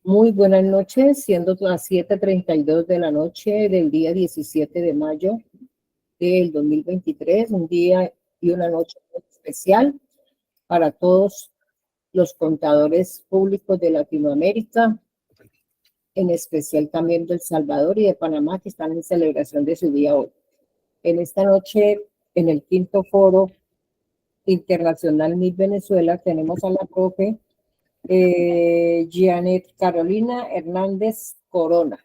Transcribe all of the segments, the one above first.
Muy buenas noches, siendo las 7:32 de la noche del día 17 de mayo del 2023, un día y una noche muy especial para todos los contadores públicos de Latinoamérica, en especial también de El Salvador y de Panamá, que están en celebración de su día hoy. En esta noche, en el quinto foro internacional Miss Venezuela, tenemos a la profe Janet Carolina Hernández Corona.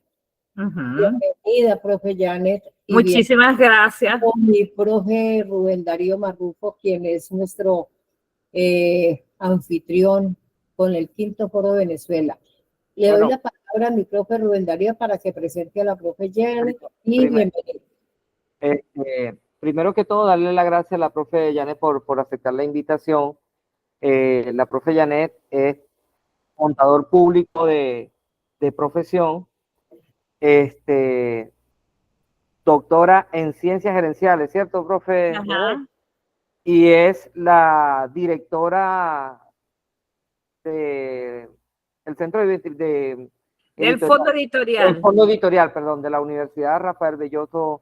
Bienvenida, profe Janet. Muchísimas gracias. Con mi profe Rubén Darío Marrufo, quien es nuestro anfitrión con el quinto foro de Venezuela. Le doy la palabra a mi profe Rubén Darío para que presente a la profe Janet y bienvenida. Primero que todo, darle las gracias a la profe Janet por aceptar la invitación. La profe Janet es contador público de profesión, doctora en ciencias gerenciales, ¿cierto, profe? Ajá. Y es la directora del Centro del Fondo Editorial. El Fondo Editorial, perdón, de la Universidad Rafael Belloso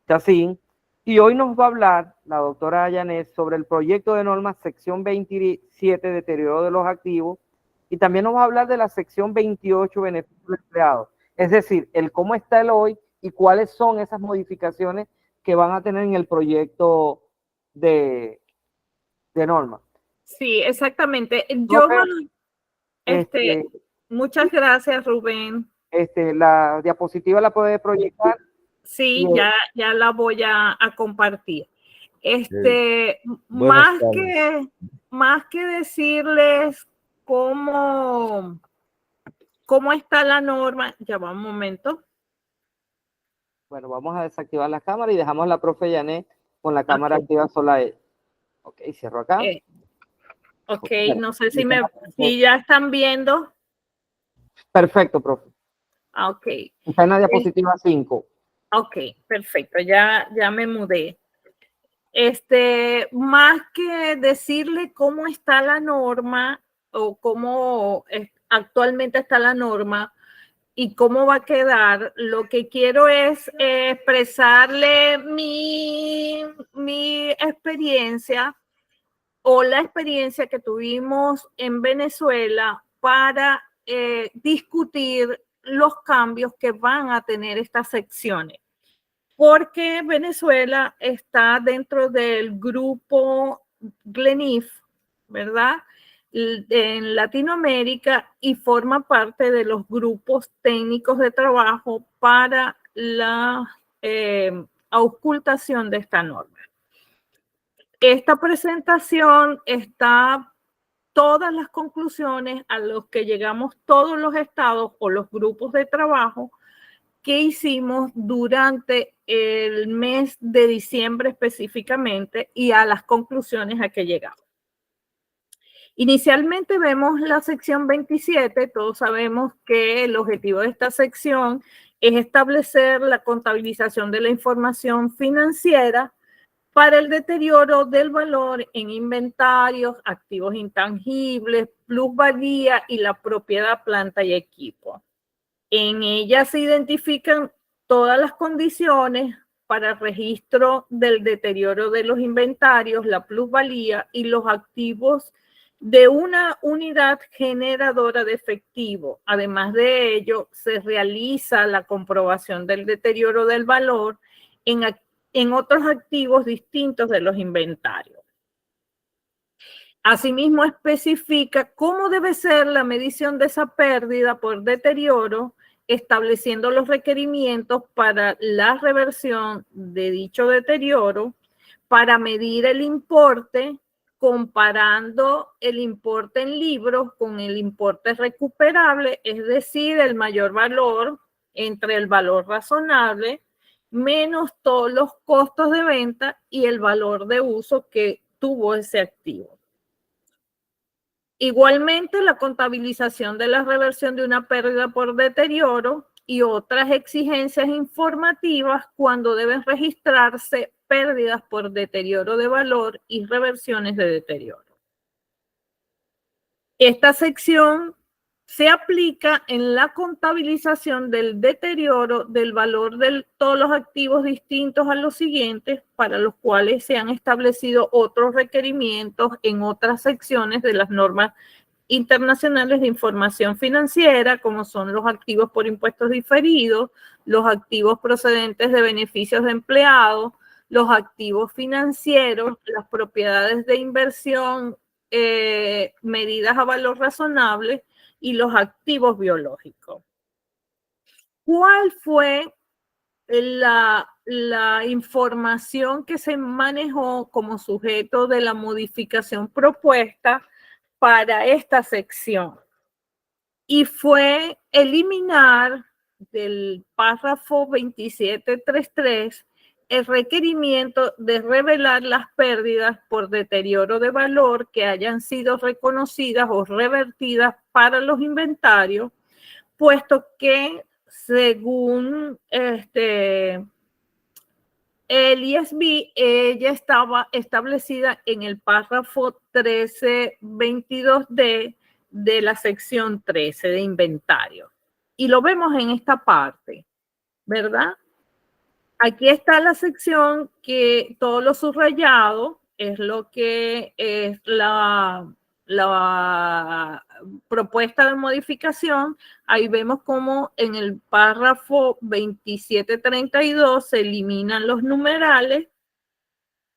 Chacín. Y hoy nos va a hablar la doctora Janet sobre el proyecto de normas sección 27, deterioro de los activos, y también nos va a hablar de la sección 28, beneficios de empleados. Es decir, el cómo está el hoy y cuáles son esas modificaciones que van a tener en el proyecto de norma. Sí, exactamente. Yo, profe, muchas gracias, Rubén. La diapositiva la puede proyectar. Sí, ya la voy a compartir. Más que decirles cómo está la norma, ya va un momento. Bueno, vamos a desactivar la cámara y dejamos a la profe Janet con la cámara activa sola. Ok, cierro acá. Ok, no sé si ya están viendo. Perfecto, profe. Ok. Está en la diapositiva 5. Ok, perfecto, ya me mudé. Más que decirle cómo está la norma o cómo actualmente está la norma y cómo va a quedar, lo que quiero es expresarle mi experiencia o la experiencia que tuvimos en Venezuela para discutir los cambios que van a tener estas secciones. Porque Venezuela está dentro del grupo GLENIF, ¿verdad? En Latinoamérica, y forma parte de los grupos técnicos de trabajo para la auscultación de esta norma. Esta presentación está todas las conclusiones a los que llegamos todos los estados o los grupos de trabajo que hicimos durante el mes de diciembre específicamente y a las conclusiones a que llegamos. Inicialmente vemos la sección 27, todos sabemos que el objetivo de esta sección es establecer la contabilización de la información financiera para el deterioro del valor en inventarios, activos intangibles, plusvalía y la propiedad, planta y equipo. En ella se identifican todas las condiciones para el registro del deterioro de los inventarios, la plusvalía y los activos de una unidad generadora de efectivo. Además de ello, se realiza la comprobación del deterioro del valor en otros activos distintos de los inventarios. Asimismo, especifica cómo debe ser la medición de esa pérdida por deterioro, estableciendo los requerimientos para la reversión de dicho deterioro, para medir el importe, comparando el importe en libros con el importe recuperable, es decir, el mayor valor entre el valor razonable menos todos los costos de venta y el valor de uso que tuvo ese activo. Igualmente, la contabilización de la reversión de una pérdida por deterioro y otras exigencias informativas cuando deben registrarse pérdidas por deterioro de valor y reversiones de deterioro. Esta sección se aplica en la contabilización del deterioro del valor de todos los activos distintos a los siguientes, para los cuales se han establecido otros requerimientos en otras secciones de las normas internacionales de información financiera, como son los activos por impuestos diferidos, los activos procedentes de beneficios de empleados, los activos financieros, las propiedades de inversión medidas a valor razonable y los activos biológicos. ¿Cuál fue la información que se manejó como sujeto de la modificación propuesta para esta sección? Y fue eliminar del párrafo 27.3.3 el requerimiento de revelar las pérdidas por deterioro de valor que hayan sido reconocidas o revertidas para los inventarios, puesto que según el ISB, ella estaba establecida en el párrafo 13.22D de la sección 13 de inventario. Y lo vemos en esta parte, ¿verdad? Aquí está la sección que todo lo subrayado es lo que es la propuesta de modificación. Ahí vemos cómo en el párrafo 27.32 se eliminan los numerales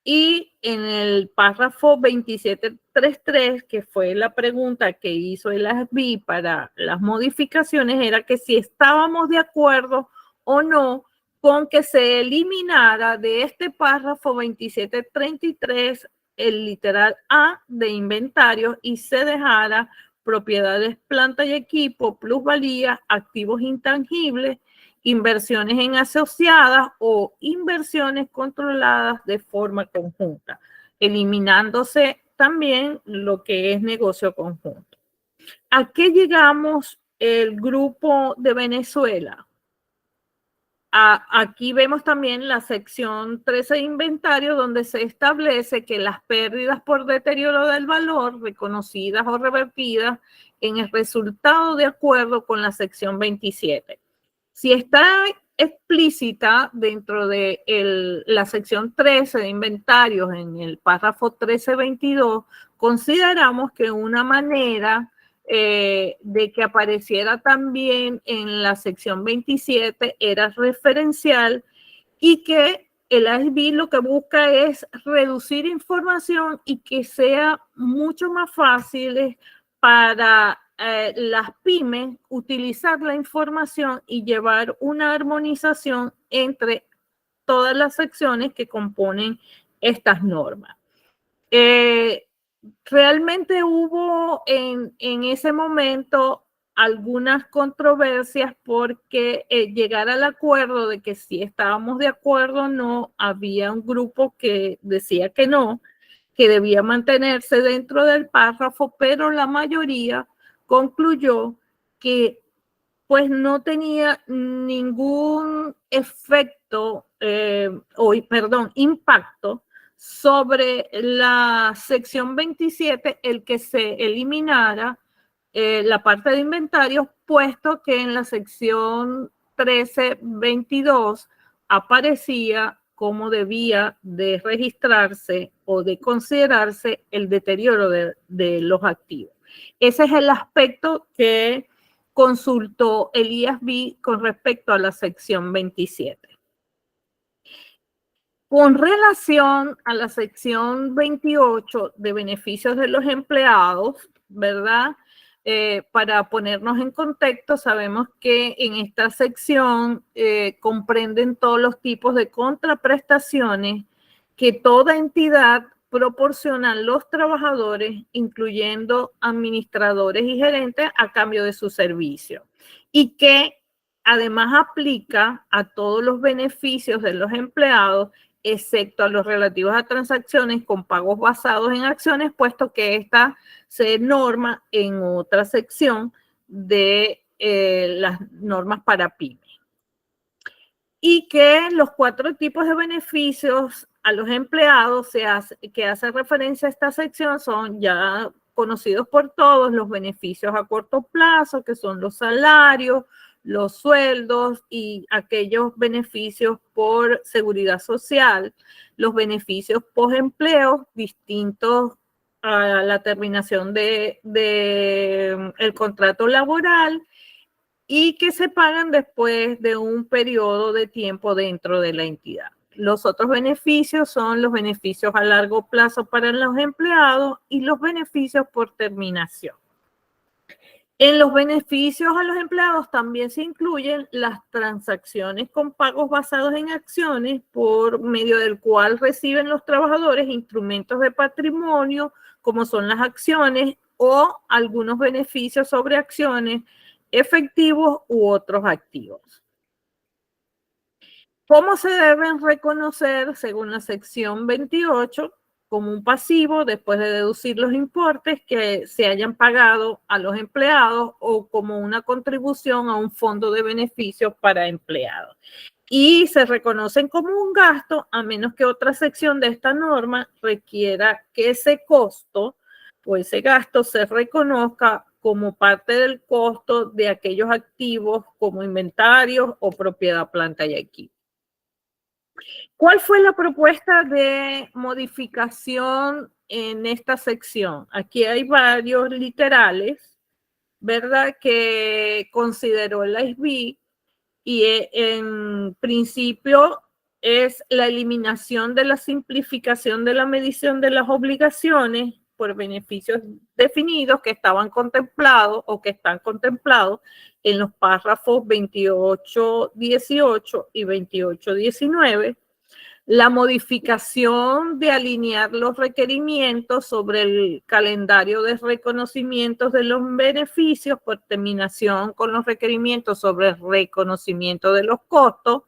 y en el párrafo 27.3.3, que fue la pregunta que hizo el ASB para las modificaciones, era que si estábamos de acuerdo o no con que se eliminara de este párrafo 27.33 el literal A de inventarios y se dejara propiedades, planta y equipo, plusvalía, activos intangibles, inversiones en asociadas o inversiones controladas de forma conjunta, eliminándose también lo que es negocio conjunto. ¿A qué llegamos el grupo de Venezuela? Aquí vemos también la sección 13 de inventario, donde se establece que las pérdidas por deterioro del valor reconocidas o revertidas en el resultado de acuerdo con la sección 27. Si está explícita dentro de la sección 13 de inventarios en el párrafo 13.22, consideramos que una manera de que apareciera también en la sección 27 era referencial y que el ASB lo que busca es reducir información y que sea mucho más fácil para las pymes utilizar la información y llevar una armonización entre todas las secciones que componen estas normas. Realmente hubo en ese momento algunas controversias porque llegar al acuerdo de que si estábamos de acuerdo o no, había un grupo que decía que no, que debía mantenerse dentro del párrafo, pero la mayoría concluyó que pues no tenía ningún efecto, impacto sobre la sección 27, el que se eliminara la parte de inventarios, puesto que en la sección 13.22 aparecía cómo debía de registrarse o de considerarse el deterioro de los activos. Ese es el aspecto que consultó el IASB con respecto a la sección 27. Con relación a la sección 28 de beneficios de los empleados, ¿verdad? Para ponernos en contexto, sabemos que en esta sección comprenden todos los tipos de contraprestaciones que toda entidad proporciona a los trabajadores, incluyendo administradores y gerentes, a cambio de su servicio. Y que además aplica a todos los beneficios de los empleados, excepto a los relativos a transacciones con pagos basados en acciones, puesto que esta se norma en otra sección de las normas para pymes. Y que los 4 tipos de beneficios a los empleados que hace referencia a esta sección son ya conocidos por todos, los beneficios a corto plazo, que son los salarios, los sueldos y aquellos beneficios por seguridad social, los beneficios post-empleo distintos a la terminación de el contrato laboral y que se pagan después de un periodo de tiempo dentro de la entidad. Los otros beneficios son los beneficios a largo plazo para los empleados y los beneficios por terminación. En los beneficios a los empleados también se incluyen las transacciones con pagos basados en acciones por medio del cual reciben los trabajadores instrumentos de patrimonio como son las acciones o algunos beneficios sobre acciones, efectivos u otros activos. ¿Cómo se deben reconocer según la sección 28? Como un pasivo después de deducir los importes que se hayan pagado a los empleados o como una contribución a un fondo de beneficios para empleados. Y se reconocen como un gasto a menos que otra sección de esta norma requiera que ese costo o ese gasto se reconozca como parte del costo de aquellos activos como inventarios o propiedad, planta y equipo. ¿Cuál fue la propuesta de modificación en esta sección? Aquí hay varios literales, ¿verdad?, que consideró la SBI y en principio es la eliminación de la simplificación de la medición de las obligaciones por beneficios definidos que estaban contemplados o que están contemplados en los párrafos 28.18 y 28.19. La modificación de alinear los requerimientos sobre el calendario de reconocimientos de los beneficios por terminación con los requerimientos sobre el reconocimiento de los costos,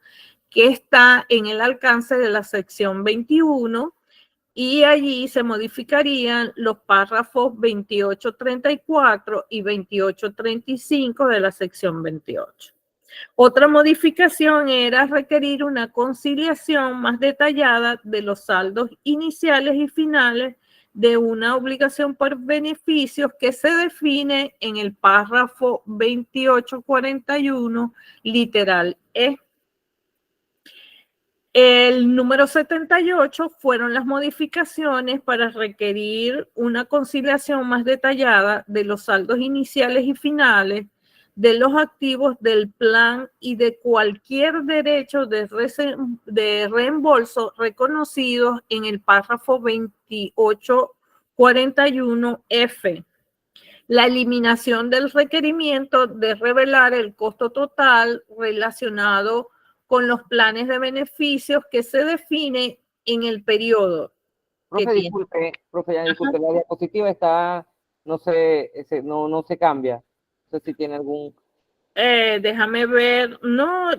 que está en el alcance de la sección 21, y allí se modificarían los párrafos 28.34 y 28.35 de la sección 28. Otra modificación era requerir una conciliación más detallada de los saldos iniciales y finales de una obligación por beneficios que se define en el párrafo 28.41, literal E. El número 78 fueron las modificaciones para requerir una conciliación más detallada de los saldos iniciales y finales de los activos del plan y de cualquier derecho de reembolso reconocidos en el párrafo 28.41F. La eliminación del requerimiento de revelar el costo total relacionado con los planes de beneficios que se define en el periodo. Profe, disculpe, la diapositiva está, no se cambia. No sé si tiene algún... Déjame ver. No,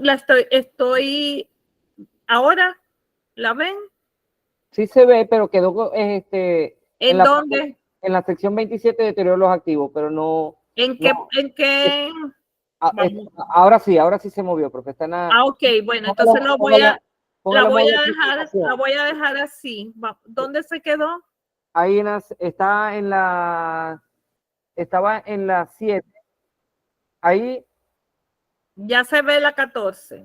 estoy... ¿Ahora? ¿La ven? Sí se ve, pero quedó ¿En dónde? En la sección 27 de deterioro de los activos, pero no... ¿En qué? Ahora sí se movió, profe. Está en la, ok, bueno, entonces la voy a dejar así. ¿Dónde se quedó? Ahí estaba en la 7. Ahí. Ya se ve la 14.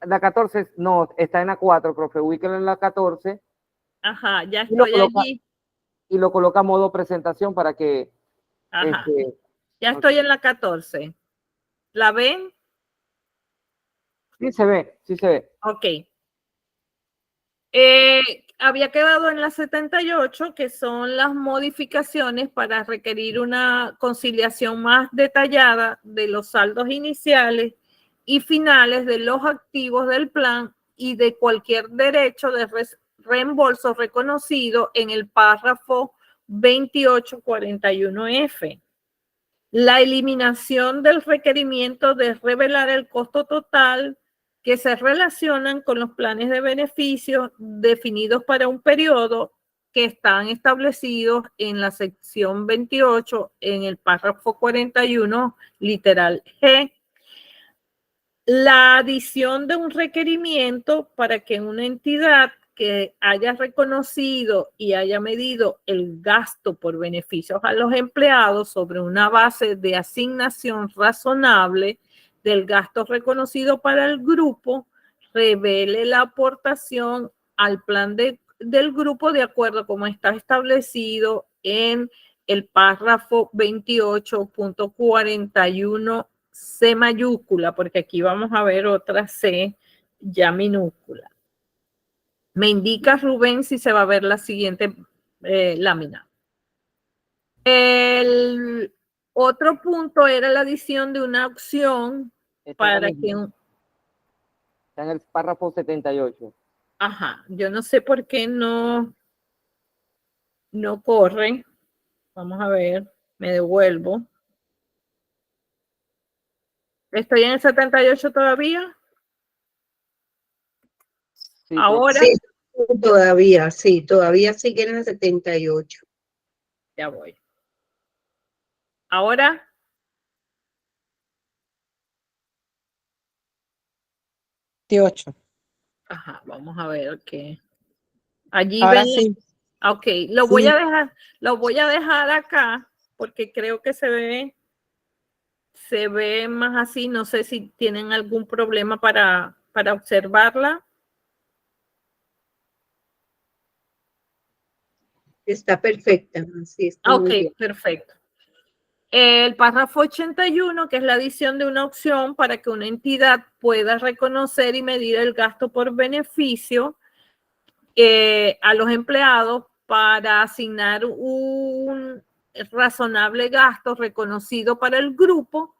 La 14, no, está en la 4, profe. Ubíquelo en la 14. Ajá, ya estoy allí. Y lo coloca a modo presentación para que... Ajá, ya estoy en la 14. ¿La ven? Sí se ve, sí se ve. Ok. Había quedado en la 78, que son las modificaciones para requerir una conciliación más detallada de los saldos iniciales y finales de los activos del plan y de cualquier derecho de reembolso reconocido en el párrafo 28.41F. La eliminación del requerimiento de revelar el costo total que se relacionan con los planes de beneficios definidos para un periodo que están establecidos en la sección 28 en el párrafo 41, literal G. La adición de un requerimiento para que una entidad que haya reconocido y haya medido el gasto por beneficios a los empleados sobre una base de asignación razonable del gasto reconocido para el grupo, revele la aportación al plan del grupo de acuerdo como está establecido en el párrafo 28.41 C mayúscula, porque aquí vamos a ver otra C ya minúscula. Me indica Rubén si se va a ver la siguiente lámina. El otro punto era la adición de una opción para que está en el párrafo 78. Ajá, yo no sé por qué no corre. Vamos a ver, me devuelvo. ¿Estoy en el 78 todavía? Sí, Ahora. Sí, todavía sigue en el 78. Ya voy. Ahora. Ajá, vamos a ver qué. Allí Ahora ven. sí. Ok, lo voy a dejar acá porque creo que se ve más así. No sé si tienen algún problema para observarla. Está perfecta. Sí, está Ok, muy bien. perfecto. El párrafo 81, que es la adición de una opción para que una entidad pueda reconocer y medir el gasto por beneficio a los empleados para asignar un razonable gasto reconocido para el grupo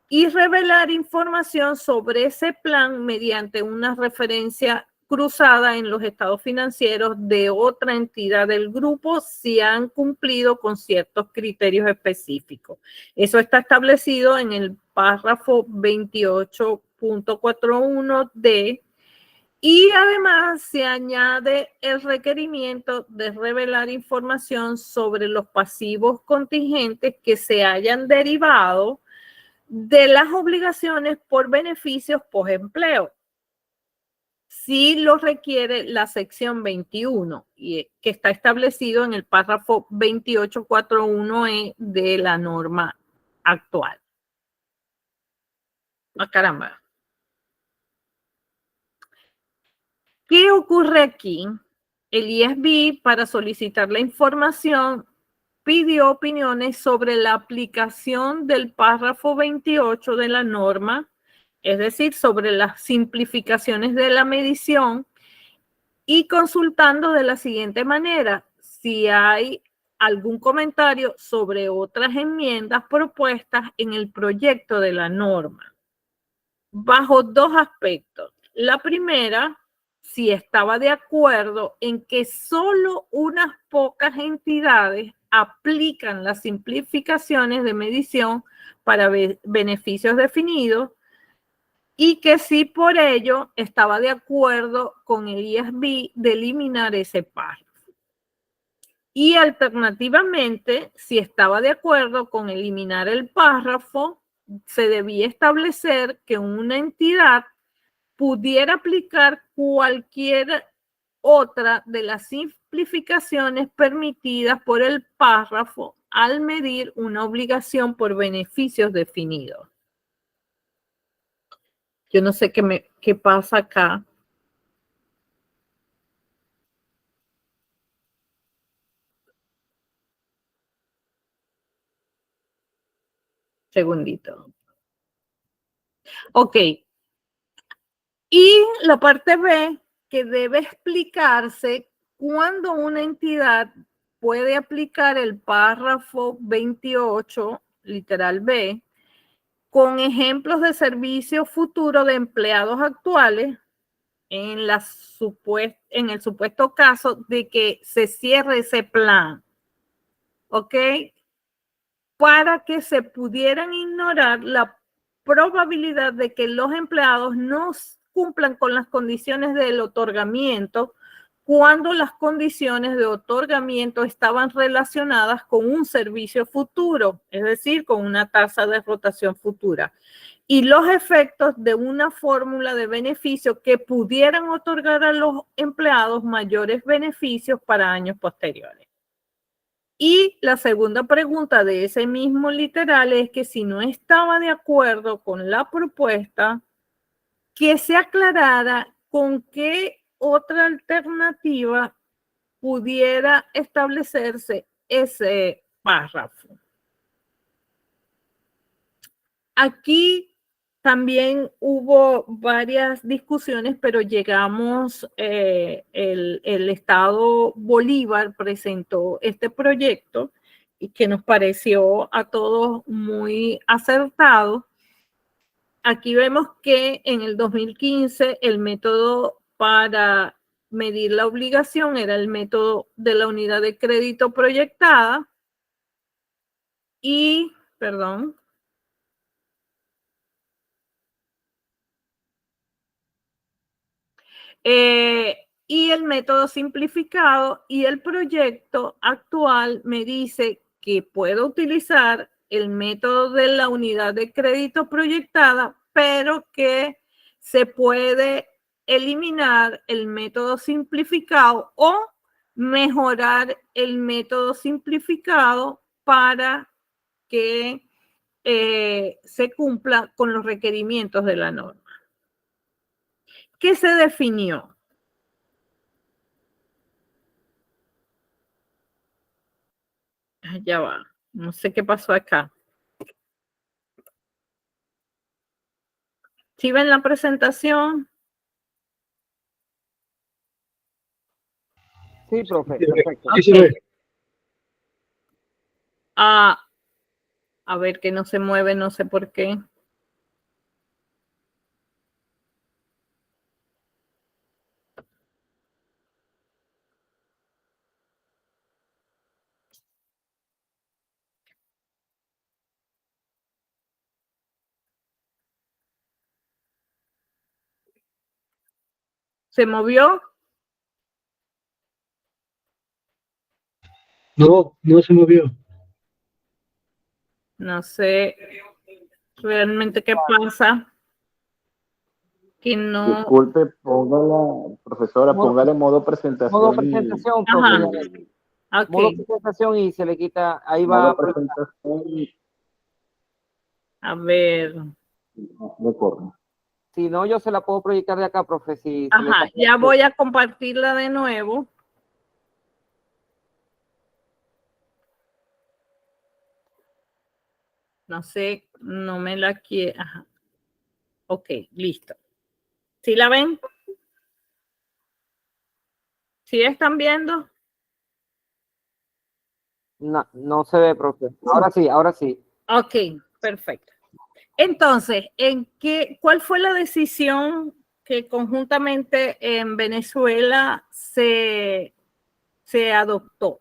y revelar información sobre ese plan mediante una referencia cruzada en los estados financieros de otra entidad del grupo si han cumplido con ciertos criterios específicos. Eso está establecido en el párrafo 28.41D y además se añade el requerimiento de revelar información sobre los pasivos contingentes que se hayan derivado de las obligaciones por beneficios post-empleo. Si lo requiere la sección 21, que está establecido en el párrafo 28.41e de la norma actual. ¡Ah, caramba! ¿Qué ocurre aquí? El ISB, para solicitar la información, pidió opiniones sobre la aplicación del párrafo 28 de la norma, es decir, sobre las simplificaciones de la medición y consultando de la siguiente manera, si hay algún comentario sobre otras enmiendas propuestas en el proyecto de la norma, bajo dos aspectos. La primera, si estaba de acuerdo en que solo unas pocas entidades aplican las simplificaciones de medición para beneficios definidos y que sí por ello estaba de acuerdo con el ISB de eliminar ese párrafo. Y alternativamente, si estaba de acuerdo con eliminar el párrafo, se debía establecer que una entidad pudiera aplicar cualquier otra de las simplificaciones permitidas por el párrafo al medir una obligación por beneficios definidos. Yo no sé qué pasa acá. Segundito. Ok. Y la parte B, que debe explicarse cuándo una entidad puede aplicar el párrafo 28, literal B, con ejemplos de servicio futuro de empleados actuales en el supuesto caso de que se cierre ese plan. ¿Ok? Para que se pudieran ignorar la probabilidad de que los empleados no cumplan con las condiciones del otorgamiento cuando las condiciones de otorgamiento estaban relacionadas con un servicio futuro, es decir, con una tasa de rotación futura, y los efectos de una fórmula de beneficio que pudieran otorgar a los empleados mayores beneficios para años posteriores. Y la segunda pregunta de ese mismo literal es que si no estaba de acuerdo con la propuesta, que se aclarara con qué otra alternativa pudiera establecerse ese párrafo. Aquí también hubo varias discusiones, pero llegamos, el Estado Bolívar presentó este proyecto y que nos pareció a todos muy acertado. Aquí vemos que en el 2015 el método para medir la obligación era el método de la unidad de crédito proyectada y, perdón, y el método simplificado, y el proyecto actual me dice que puedo utilizar el método de la unidad de crédito proyectada, pero que se puede eliminar el método simplificado o mejorar el método simplificado para que se cumpla con los requerimientos de la norma. ¿Qué se definió? Ya va, no sé qué pasó acá. ¿Sí ven la presentación? Sí, profe, perfecto. Okay. A ver, que no se mueve, no sé por qué. ¿Se movió? No, no se movió. No sé realmente qué pasa. Que no. Disculpe, póngala, profesora, póngale modo presentación. Modo presentación, profe. Ajá. Ok. Modo presentación y se le quita, ahí va. Modo presentación A ver. de corno. Si no, yo se la puedo proyectar de acá, profe. Si se le Ajá, ya voy a compartirla de nuevo. No sé, no me la quiere. Ajá. Ok, listo. ¿Sí la ven? ¿Sí están viendo? No, no se ve, profe. Ahora sí, ahora sí. Ok, perfecto. Entonces, ¿cuál fue la decisión que conjuntamente en Venezuela se adoptó?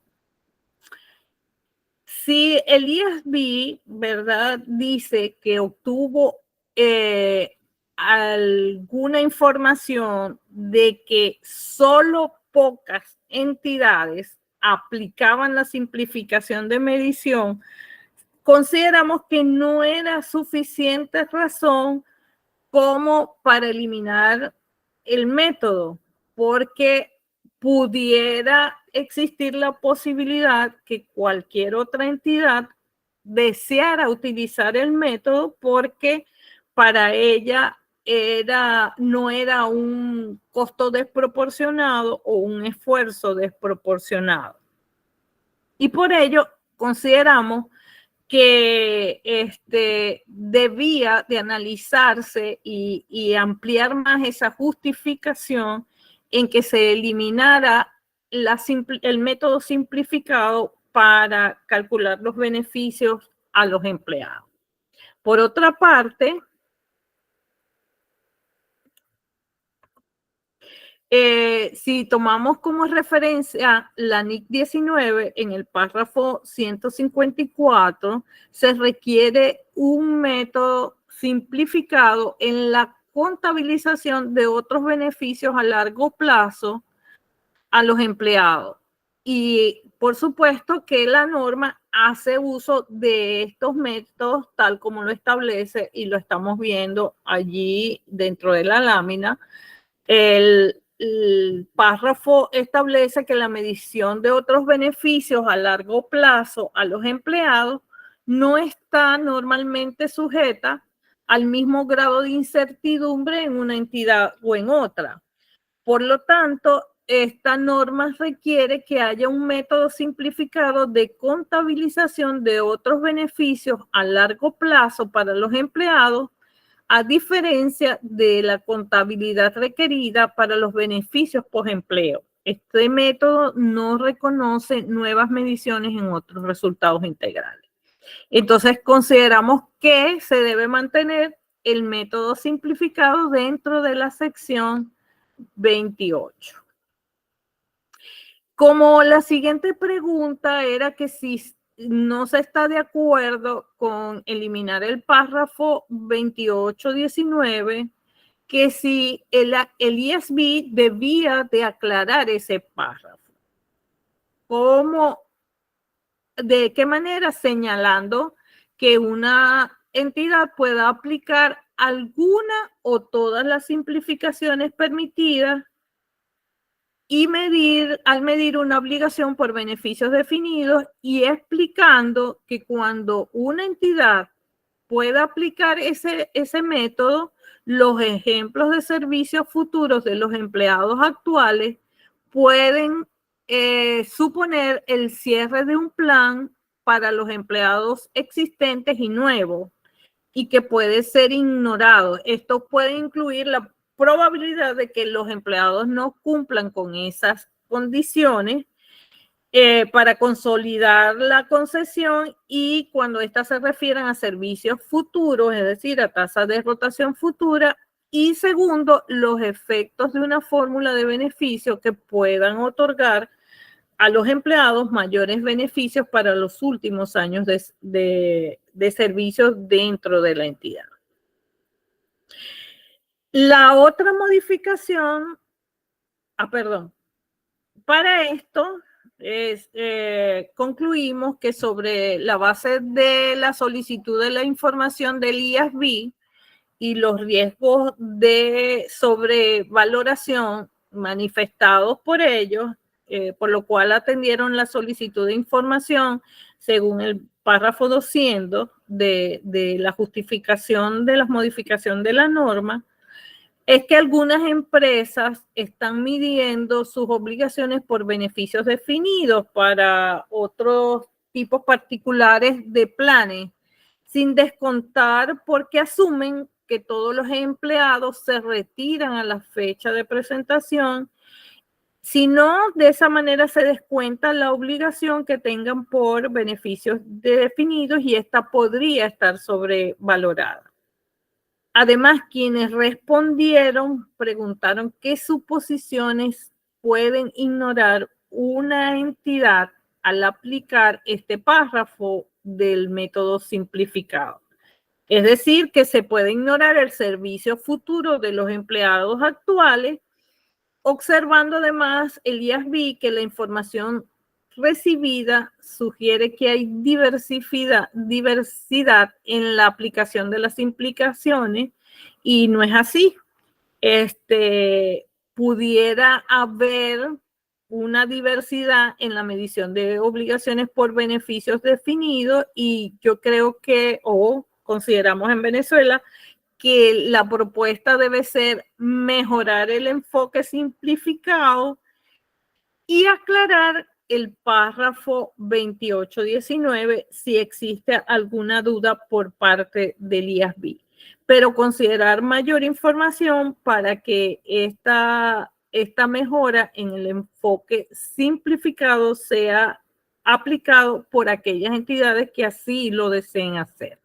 Si el IASB, ¿verdad?, dice que obtuvo alguna información de que solo pocas entidades aplicaban la simplificación de medición, consideramos que no era suficiente razón como para eliminar el método, porque pudiera existir la posibilidad que cualquier otra entidad deseara utilizar el método porque para ella no era un costo desproporcionado o un esfuerzo desproporcionado. Y por ello consideramos que debía de analizarse y ampliar más esa justificación en que se eliminara el método simplificado para calcular los beneficios a los empleados. Por otra parte, si tomamos como referencia la NIC 19, en el párrafo 154, se requiere un método simplificado en la contabilización de otros beneficios a largo plazo a los empleados. Y por supuesto que la norma hace uso de estos métodos tal como lo establece y lo estamos viendo allí dentro de la lámina. El párrafo establece que la medición de otros beneficios a largo plazo a los empleados no está normalmente sujeta al mismo grado de incertidumbre en una entidad o en otra. Por lo tanto, esta norma requiere que haya un método simplificado de contabilización de otros beneficios a largo plazo para los empleados, a diferencia de la contabilidad requerida para los beneficios postempleo. Este método no reconoce nuevas mediciones en otros resultados integrales. Entonces, consideramos que se debe mantener el método simplificado dentro de la sección 28. Como la siguiente pregunta era que si no se está de acuerdo con eliminar el párrafo 28.19, que si el ISB debía de aclarar ese párrafo. ¿Cómo? ¿De qué manera? Señalando que una entidad pueda aplicar alguna o todas las simplificaciones permitidas y al medir una obligación por beneficios definidos y explicando que cuando una entidad pueda aplicar ese método, los ejemplos de servicios futuros de los empleados actuales pueden suponer el cierre de un plan para los empleados existentes y nuevos y que puede ser ignorado. Esto puede incluir la probabilidad de que los empleados no cumplan con esas condiciones para consolidar la concesión y cuando éstas se refieran a servicios futuros, es decir, a tasa de rotación futura. Y segundo, los efectos de una fórmula de beneficio que puedan otorgar a los empleados mayores beneficios para los últimos años de servicios dentro de la entidad. La otra modificación, para esto concluimos que sobre la base de la solicitud de la información del IASB y los riesgos de sobrevaloración manifestados por ellos, por lo cual atendieron la solicitud de información según el párrafo 200 de la justificación de la modificación de la norma, es que algunas empresas están midiendo sus obligaciones por beneficios definidos para otros tipos particulares de planes, sin descontar porque asumen que todos los empleados se retiran a la fecha de presentación. Si no, de esa manera se descuenta la obligación que tengan por beneficios definidos y esta podría estar sobrevalorada. Además, quienes respondieron preguntaron qué suposiciones pueden ignorar una entidad al aplicar este párrafo del método simplificado. Es decir, que se puede ignorar el servicio futuro de los empleados actuales, observando además el IASB que la información recibida sugiere que hay diversidad en la aplicación de las implicaciones y no es así. Pudiera haber una diversidad en la medición de obligaciones por beneficios definidos y yo creo que, consideramos en Venezuela, que la propuesta debe ser mejorar el enfoque simplificado y aclarar el párrafo 28.19 si existe alguna duda por parte del IASB, pero considerar mayor información para que esta mejora en el enfoque simplificado sea aplicado por aquellas entidades que así lo deseen hacer.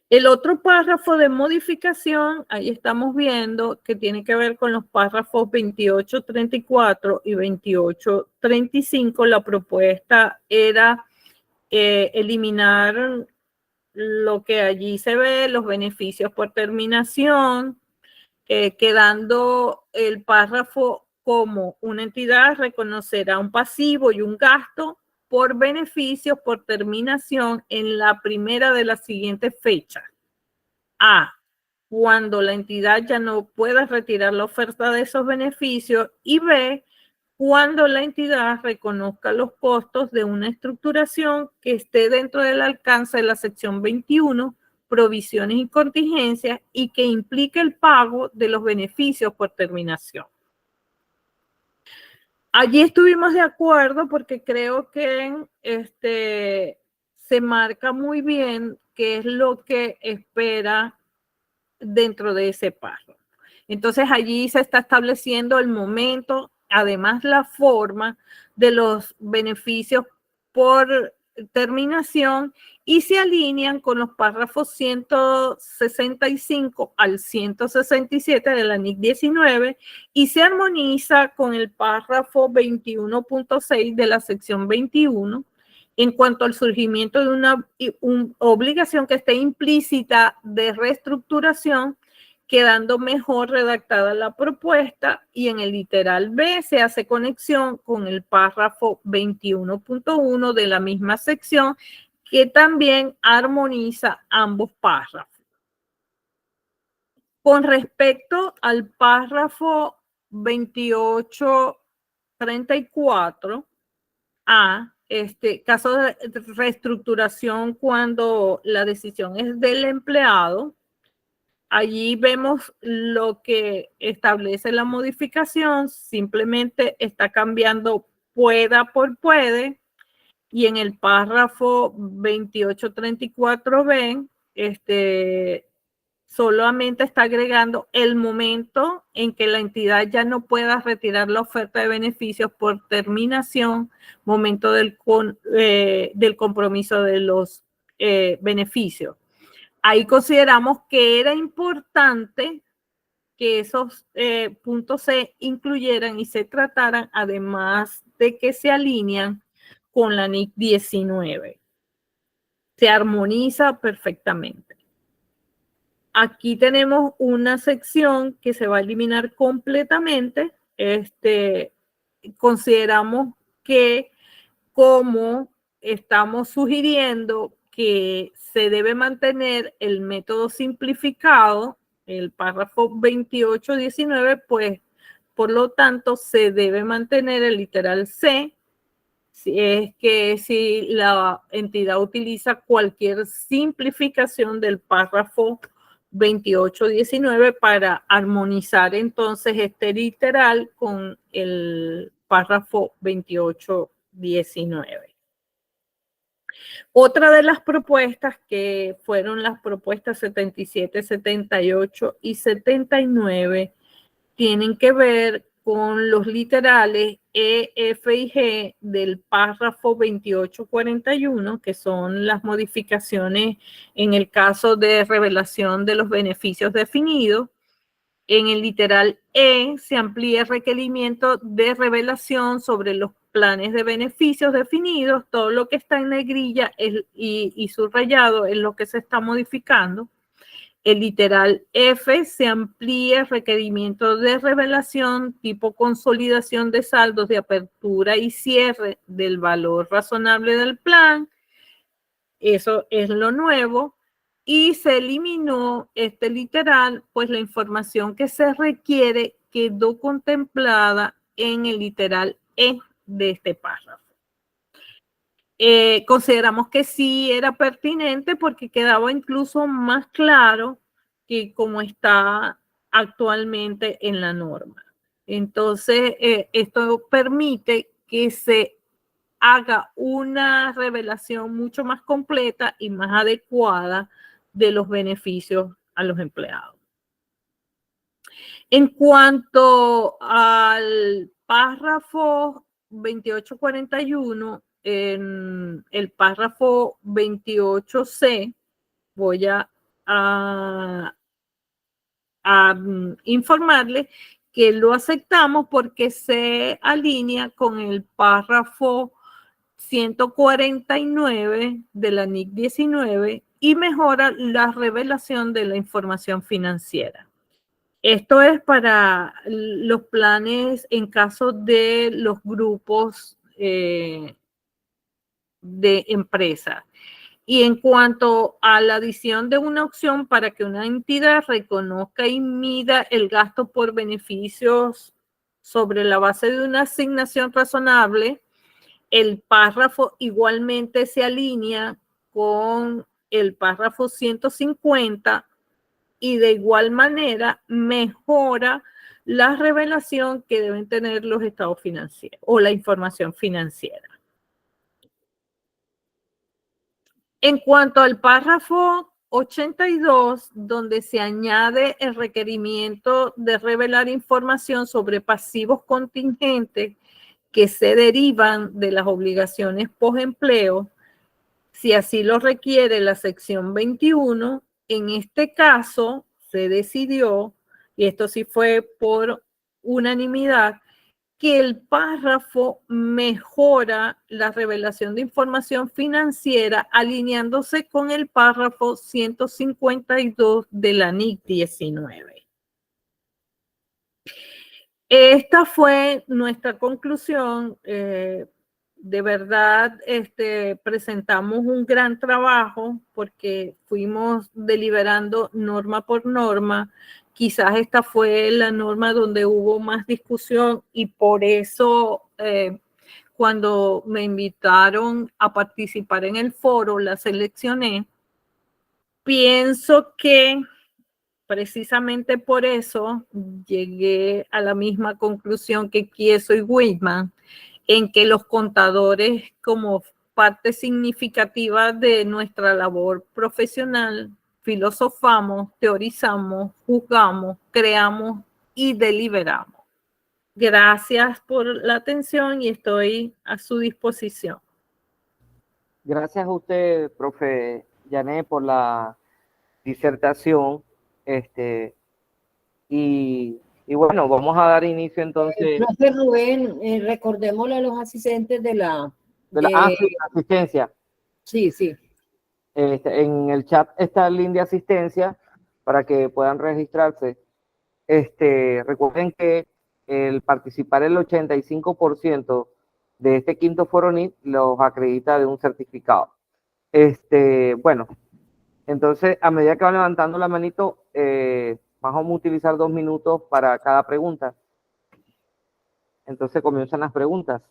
El otro párrafo de modificación, ahí estamos viendo que tiene que ver con los párrafos 28.34 y 28.35. La propuesta era eliminar lo que allí se ve, los beneficios por terminación, quedando el párrafo como una entidad reconocerá un pasivo y un gasto por beneficios por terminación en la primera de las siguientes fechas. A, cuando la entidad ya no pueda retirar la oferta de esos beneficios, y B, cuando la entidad reconozca los costos de una estructuración que esté dentro del alcance de la sección 21, provisiones y contingencias, y que implique el pago de los beneficios por terminación. Allí estuvimos de acuerdo porque creo que se marca muy bien qué es lo que espera dentro de ese párrafo. Entonces allí se está estableciendo el momento, además la forma de los beneficios por terminación, y se alinean con los párrafos 165 al 167 de la NIC 19 y se armoniza con el párrafo 21.6 de la sección 21 en cuanto al surgimiento de una obligación que esté implícita de reestructuración, quedando mejor redactada la propuesta, y en el literal B se hace conexión con el párrafo 21.1 de la misma sección, que también armoniza ambos párrafos. Con respecto al párrafo 2834 A, caso de reestructuración cuando la decisión es del empleado, allí vemos lo que establece la modificación, simplemente está cambiando pueda por puede, y en el párrafo 2834B, solamente está agregando el momento en que la entidad ya no pueda retirar la oferta de beneficios por terminación, momento del compromiso de los beneficios. Ahí consideramos que era importante que esos puntos se incluyeran y se trataran, además de que se alinean con la NIC 19. Se armoniza perfectamente. Aquí tenemos una sección que se va a eliminar completamente. Consideramos que, como estamos sugiriendo que se debe mantener el método simplificado, el párrafo 2819, pues por lo tanto se debe mantener el literal C, si la entidad utiliza cualquier simplificación del párrafo 2819 para armonizar entonces este literal con el párrafo 2819. Otra de las propuestas, que fueron las propuestas 77, 78 y 79, tienen que ver con los literales E, F y G del párrafo 2841, que son las modificaciones en el caso de revelación de los beneficios definidos. En el literal E se amplía el requerimiento de revelación sobre los planes de beneficios definidos. Todo lo que está en negrilla y subrayado es lo que se está modificando. El literal F se amplía el requerimiento de revelación tipo consolidación de saldos de apertura y cierre del valor razonable del plan. Eso es lo nuevo. Y se eliminó este literal, pues la información que se requiere quedó contemplada en el literal E de este párrafo. Consideramos que sí era pertinente porque quedaba incluso más claro que como está actualmente en la norma. Entonces, esto permite que se haga una revelación mucho más completa y más adecuada de los beneficios a los empleados. En cuanto al párrafo 2841, en el párrafo 28C, voy a informarle que lo aceptamos porque se alinea con el párrafo 149 de la NIC 19 y mejora la revelación de la información financiera. Esto es para los planes en caso de los grupos de empresas. Y en cuanto a la adición de una opción para que una entidad reconozca y mida el gasto por beneficios sobre la base de una asignación razonable, el párrafo igualmente se alinea con el párrafo 150 y de igual manera mejora la revelación que deben tener los estados financieros o la información financiera. En cuanto al párrafo 82, donde se añade el requerimiento de revelar información sobre pasivos contingentes que se derivan de las obligaciones postempleo, si así lo requiere la sección 21, en este caso se decidió, y esto sí fue por unanimidad, que el párrafo mejora la revelación de información financiera alineándose con el párrafo 152 de la NIC 19. Esta fue nuestra conclusión. De verdad, presentamos un gran trabajo porque fuimos deliberando norma por norma. Quizás esta fue la norma donde hubo más discusión y por eso cuando me invitaron a participar en el foro, la seleccioné. Pienso que precisamente por eso llegué a la misma conclusión que Kieso y Whitman, en que los contadores, como parte significativa de nuestra labor profesional, filosofamos, teorizamos, juzgamos, creamos y deliberamos. Gracias por la atención y estoy a su disposición. Gracias a usted, profe Janet, por la disertación. Y bueno, vamos a dar inicio entonces. Profe Rubén, recordémosle a los asistentes de la... Sí, asistencia. Sí, sí. En el chat está el link de asistencia para que puedan registrarse. Recuerden que el participar el 85% de este quinto foro NIT los acredita de un certificado. Bueno, entonces a medida que van levantando la manito, vamos a utilizar 2 minutos para cada pregunta. Entonces comienzan las preguntas.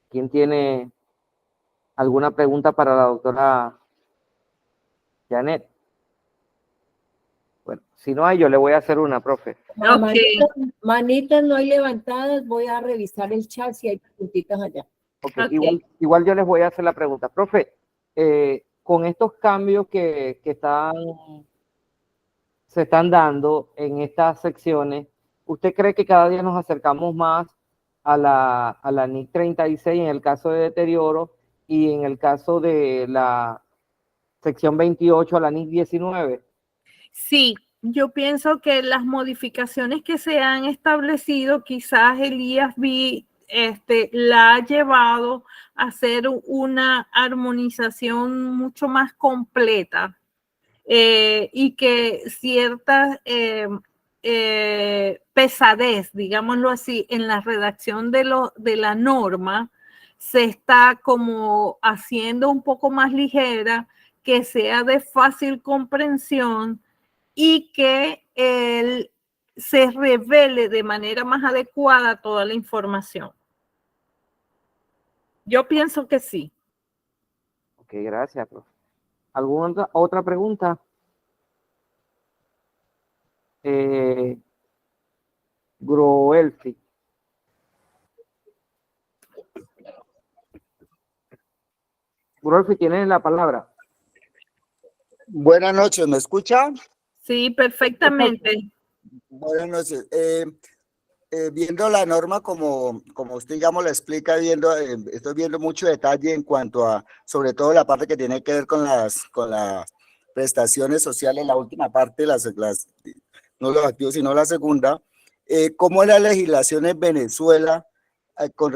¿Quién tiene alguna pregunta para la doctora Janet? Bueno, si no hay, yo le voy a hacer una, profe. Manitas no hay levantadas, voy a revisar el chat si hay preguntitas allá. Okay. Igual yo les voy a hacer la pregunta. Profe, con estos cambios que se están dando en estas secciones, ¿usted cree que cada día nos acercamos más a la NIC 36 en el caso de deterioro y en el caso de la sección 28 a la NIC 19? Sí, yo pienso que las modificaciones que se han establecido, quizás el IASB la ha llevado a hacer una armonización mucho más completa y que cierta pesadez, digámoslo así, en la redacción de la norma se está como haciendo un poco más ligera, que sea de fácil comprensión y que se revele de manera más adecuada toda la información. Yo pienso que sí. Ok, gracias, profe. ¿Alguna otra pregunta? Groelfi. Groelfi, ¿tienen la palabra? Buenas noches, ¿me escuchan? Sí, perfectamente. Buenas noches. Viendo la norma como usted, digamos, la explica, estoy viendo mucho detalle en cuanto a, sobre todo la parte que tiene que ver con las prestaciones sociales, la última parte, no los activos, sino la segunda. ¿Cómo es la legislación en Venezuela con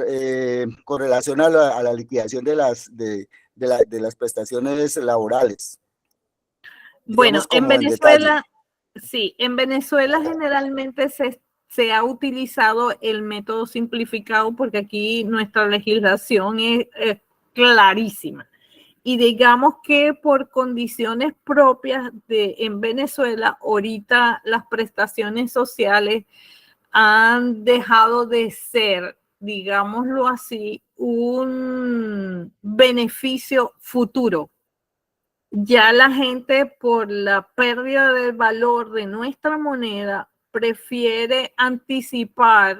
relación a la liquidación de las prestaciones laborales? Bueno, digamos, en como en detalle. Venezuela, sí, en Venezuela generalmente se ha utilizado el método simplificado porque aquí nuestra legislación es clarísima. Y digamos que por condiciones propias en Venezuela, ahorita las prestaciones sociales han dejado de ser, digámoslo así, un beneficio futuro. Ya la gente, por la pérdida del valor de nuestra moneda, prefiere anticipar,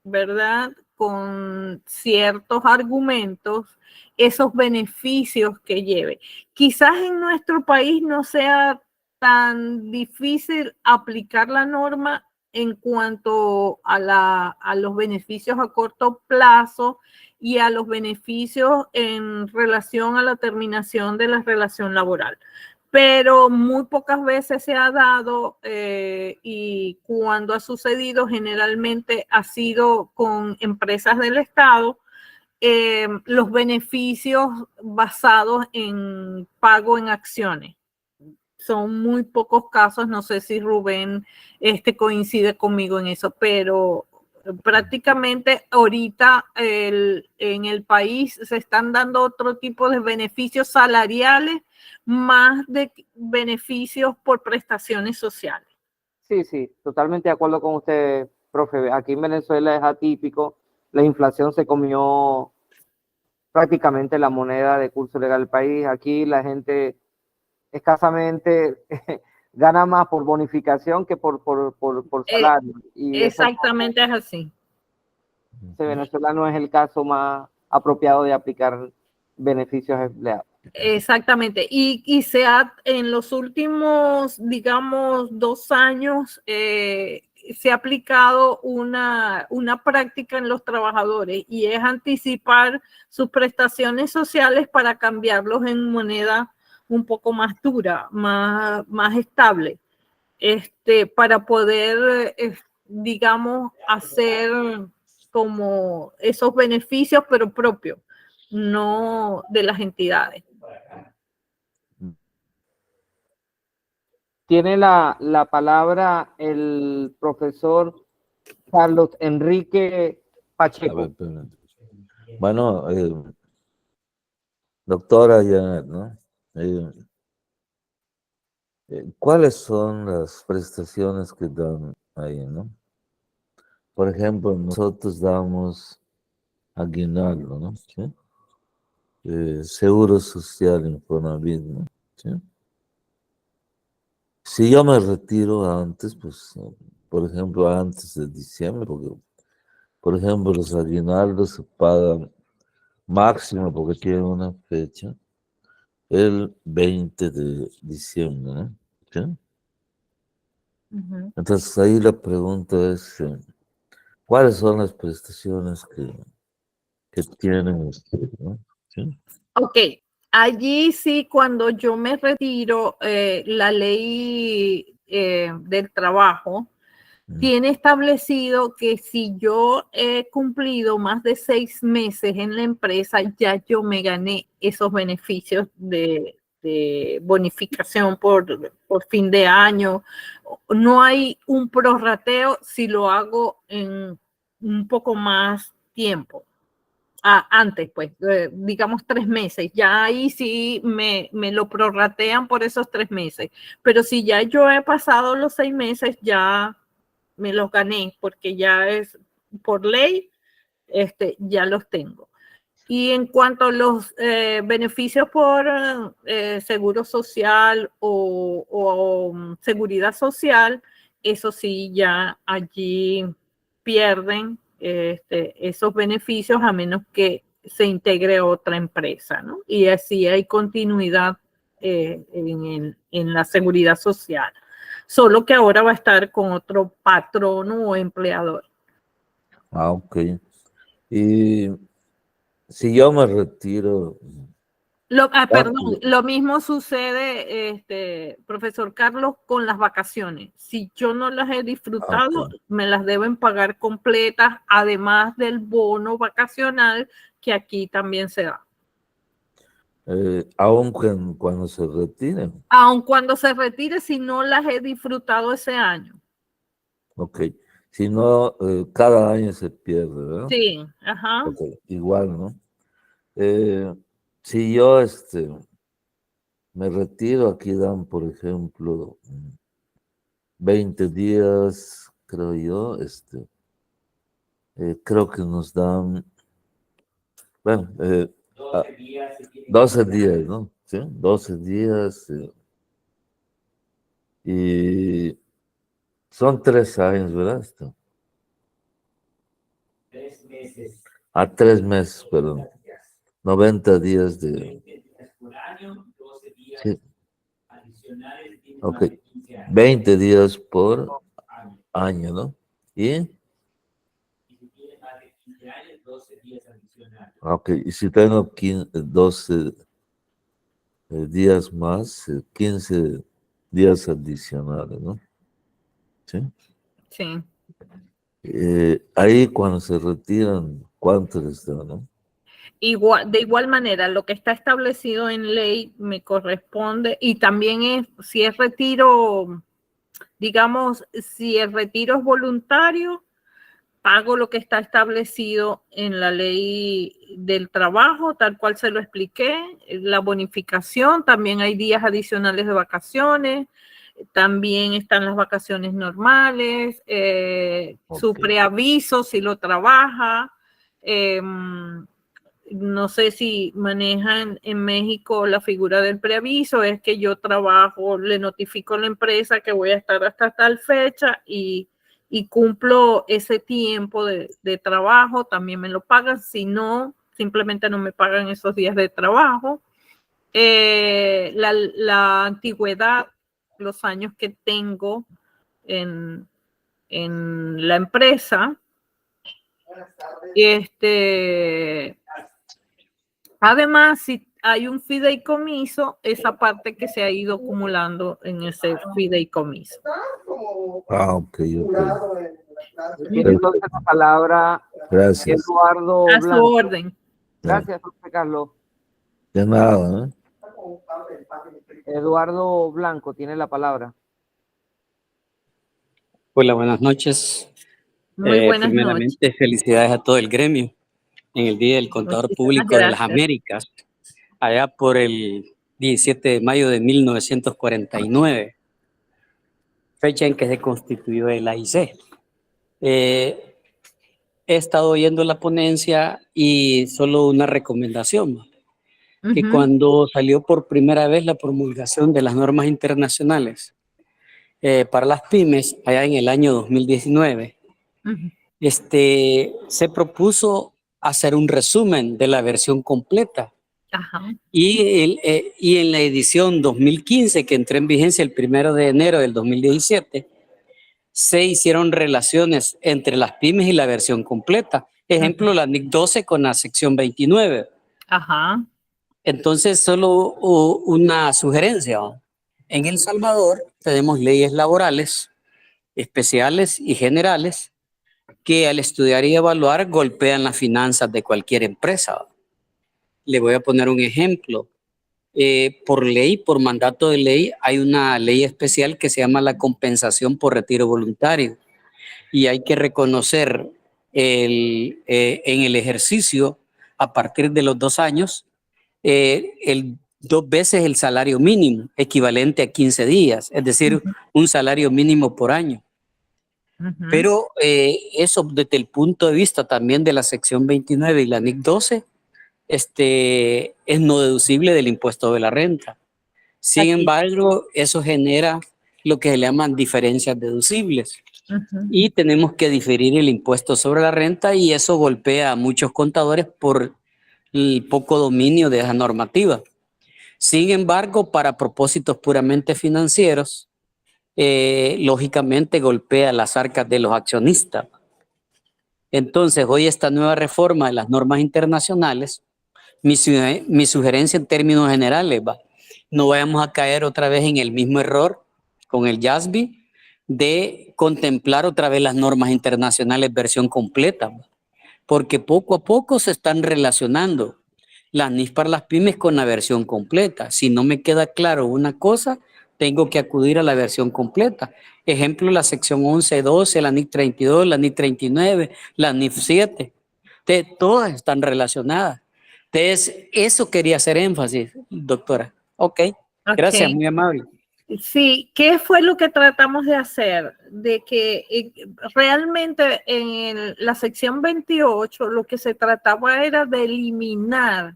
¿verdad?, con ciertos argumentos, esos beneficios que lleve. Quizás en nuestro país no sea tan difícil aplicar la norma en cuanto a los beneficios a corto plazo y a los beneficios en relación a la terminación de la relación laboral. Pero muy pocas veces se ha dado y cuando ha sucedido generalmente ha sido con empresas del Estado, los beneficios basados en pago en acciones. Son muy pocos casos, no sé si Rubén coincide conmigo en eso, pero prácticamente ahorita en el país se están dando otro tipo de beneficios salariales más de beneficios por prestaciones sociales. Sí, sí, totalmente de acuerdo con usted, profe. Aquí en Venezuela es atípico. La inflación se comió prácticamente la moneda de curso legal del país. Aquí la gente escasamente gana más por bonificación que por salario. Y Exactamente es así. Venezuela no es el caso más apropiado de aplicar beneficios a empleados. Exactamente. Y se ha, en los últimos, digamos, 2 años, se ha aplicado una práctica en los trabajadores y es anticipar sus prestaciones sociales para cambiarlos en moneda un poco más dura, más estable, para poder, digamos, hacer como esos beneficios, pero propios, no de las entidades. Tiene la palabra el profesor Carlos Enrique Pacheco. Bueno, doctora Janet, ¿no? ¿Cuáles son las prestaciones que dan ahí, no? Por ejemplo, nosotros damos aguinaldo, ¿no? ¿Sí? Seguro social, Infonavit, ¿no? ¿Sí? Si yo me retiro antes, pues, por ejemplo, antes de diciembre, porque, por ejemplo, los aguinaldos se pagan máximo porque tienen una fecha, el 20 de diciembre, ¿no? ¿Sí? Uh-huh. Entonces ahí la pregunta es, ¿cuáles son las prestaciones que tienen ustedes, ¿no? ¿Sí? Ok, allí sí, cuando yo me retiro, la ley del trabajo tiene establecido que si yo he cumplido más de 6 meses en la empresa, ya yo me gané esos beneficios de bonificación por fin de año. No hay un prorrateo si lo hago en un poco más tiempo. Antes, pues, digamos 3 meses, ya ahí sí me lo prorratean por esos 3 meses, pero si ya yo he pasado los 6 meses, ya me los gané, porque ya es por ley, ya los tengo. Y en cuanto a los beneficios por seguro social o seguridad social, eso sí, ya allí pierden esos beneficios a menos que se integre otra empresa, ¿no? Y así hay continuidad en la seguridad social. Solo que ahora va a estar con otro patrono o empleador. Ah, ok. Y si yo me retiro... Perdón, lo mismo sucede, profesor Carlos, con las vacaciones. Si yo no las he disfrutado, me las deben pagar completas, además del bono vacacional que aquí también se da. Aun cuando se retiren. Aun cuando se retire, si no las he disfrutado ese año. Ok. Si no, cada año se pierde, ¿verdad? Sí, ajá. Ok, igual, ¿no? Si yo me retiro, aquí dan, por ejemplo, 20 días, creo yo, creo que nos dan, bueno, 12 días, ¿no? Sí, 12 días, y son 3 años, ¿verdad? 3 meses, perdón. 90 días de... Sí. Ok, 20 días por año, ¿no? ¿Y? Ok, y si tengo 12 días más, 15 días adicionales, ¿no? Sí. Sí. Ahí cuando se retiran, ¿cuánto les da, no? De igual manera, lo que está establecido en ley me corresponde y también si es retiro, digamos, si el retiro es voluntario, pago lo que está establecido en la ley del trabajo, tal cual se lo expliqué, la bonificación, también hay días adicionales de vacaciones, también están las vacaciones normales, su preaviso si lo trabaja, no sé si manejan en México la figura del preaviso, es que yo trabajo, le notifico a la empresa que voy a estar hasta tal fecha y cumplo ese tiempo de trabajo, también me lo pagan, si no, simplemente no me pagan esos días de trabajo. La antigüedad, los años que tengo en la empresa. Además, si hay un fideicomiso, esa parte que se ha ido acumulando en ese fideicomiso. Ok. Tiene entonces la palabra Gracias. Eduardo A su Blanco. orden. Gracias, José Carlos. De nada, ¿eh? Eduardo Blanco tiene la palabra. Hola, buenas noches. Muy buenas Primeramente, noches. felicidades a todo el gremio en el Día del Contador Muchísimas Público de las gracias. Américas, allá por el 17 de mayo de 1949, fecha en que se constituyó el AIC. He estado oyendo la ponencia y solo una recomendación, que cuando salió por primera vez la promulgación de las normas internacionales para las pymes, allá en el año 2019, se propuso hacer un resumen de la versión completa. Ajá. Y en la edición 2015, que entró en vigencia el 1 de enero del 2017, se hicieron relaciones entre las pymes y la versión completa. Ejemplo, la NIC 12 con la sección 29. Ajá. Entonces, solo una sugerencia. En El Salvador tenemos leyes laborales especiales y generales que al estudiar y evaluar golpean las finanzas de cualquier empresa. Le voy a poner un ejemplo. Por ley, por mandato de ley, hay una ley especial que se llama la compensación por retiro voluntario. Y hay que reconocer en el ejercicio, a partir de los 2 años, 2 veces el salario mínimo, equivalente a 15 días, es decir, un salario mínimo por año. Pero eso desde el punto de vista también de la sección 29 y la NIC 12, es no deducible del impuesto de la renta. Sin embargo, eso genera lo que se le llaman diferencias deducibles. Y tenemos que diferir el impuesto sobre la renta y eso golpea a muchos contadores por el poco dominio de esa normativa. Sin embargo, para propósitos puramente financieros, lógicamente golpea las arcas de los accionistas. Entonces, hoy esta nueva reforma de las normas internacionales, mi sugerencia en términos generales, no vayamos a caer otra vez en el mismo error con el YASB de contemplar otra vez las normas internacionales versión completa, porque poco a poco se están relacionando la NIF para las pymes con la versión completa. Si no me queda claro una cosa, tengo que acudir a la versión completa. Ejemplo, la sección 11, 12, la NIF 32, la NIF 39, la NIF 7. Todas están relacionadas. Entonces, eso quería hacer énfasis, doctora. Ok, gracias, Ok. muy amable. Sí, ¿qué fue lo que tratamos de hacer? De que realmente en la sección 28 lo que se trataba era de eliminar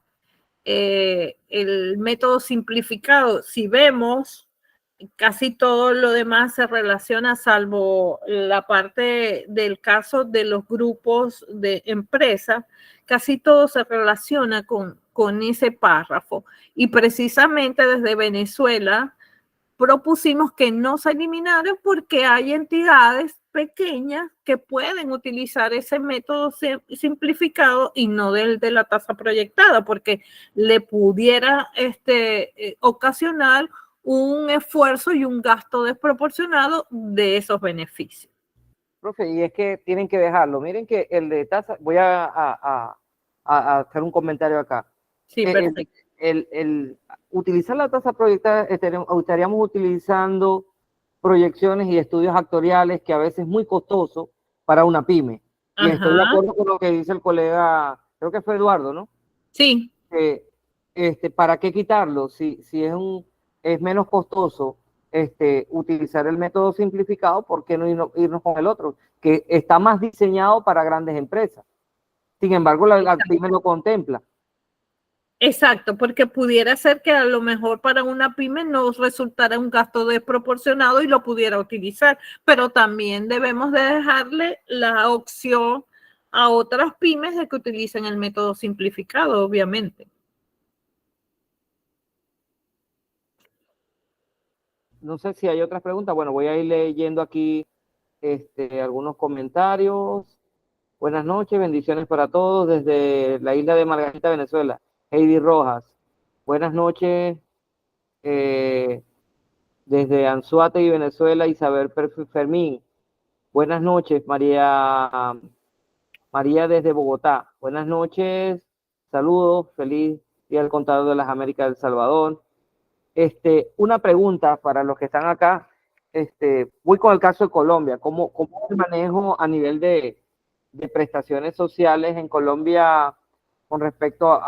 el método simplificado. Si vemos, casi todo lo demás se relaciona, salvo la parte del caso de los grupos de empresas, casi todo se relaciona con ese párrafo. Y precisamente desde Venezuela propusimos que no se eliminara porque hay entidades pequeñas que pueden utilizar ese método simplificado y no del de la tasa proyectada, porque le pudiera ocasionar un esfuerzo y un gasto desproporcionado de esos beneficios. Profe, y es que tienen que dejarlo. Miren que el de tasa, voy a hacer un comentario acá. Sí, perfecto. Utilizar la tasa proyectada, estaríamos utilizando proyecciones y estudios actuariales que a veces es muy costoso para una pyme. Y estoy de acuerdo con lo que dice el colega, creo que fue Eduardo, ¿no? Sí. ¿Para qué quitarlo? Si es menos costoso utilizar el método simplificado, ¿por qué no irnos con el otro? Que está más diseñado para grandes empresas. Sin embargo, la pyme lo contempla. Exacto, porque pudiera ser que a lo mejor para una pyme no resultara un gasto desproporcionado y lo pudiera utilizar, pero también debemos de dejarle la opción a otras pymes de que utilicen el método simplificado, obviamente. No sé si hay otras preguntas. Bueno, voy a ir leyendo aquí algunos comentarios. Buenas noches, bendiciones para todos desde la isla de Margarita, Venezuela. Heidi Rojas. Buenas noches desde Anzoátegui, Venezuela, Isabel Fermín. Buenas noches, María desde Bogotá. Buenas noches, saludos, feliz Día del Contador de las Américas del Salvador. Una pregunta para los que están acá. Voy con el caso de Colombia. ¿Cómo es el manejo a nivel de prestaciones sociales en Colombia con respecto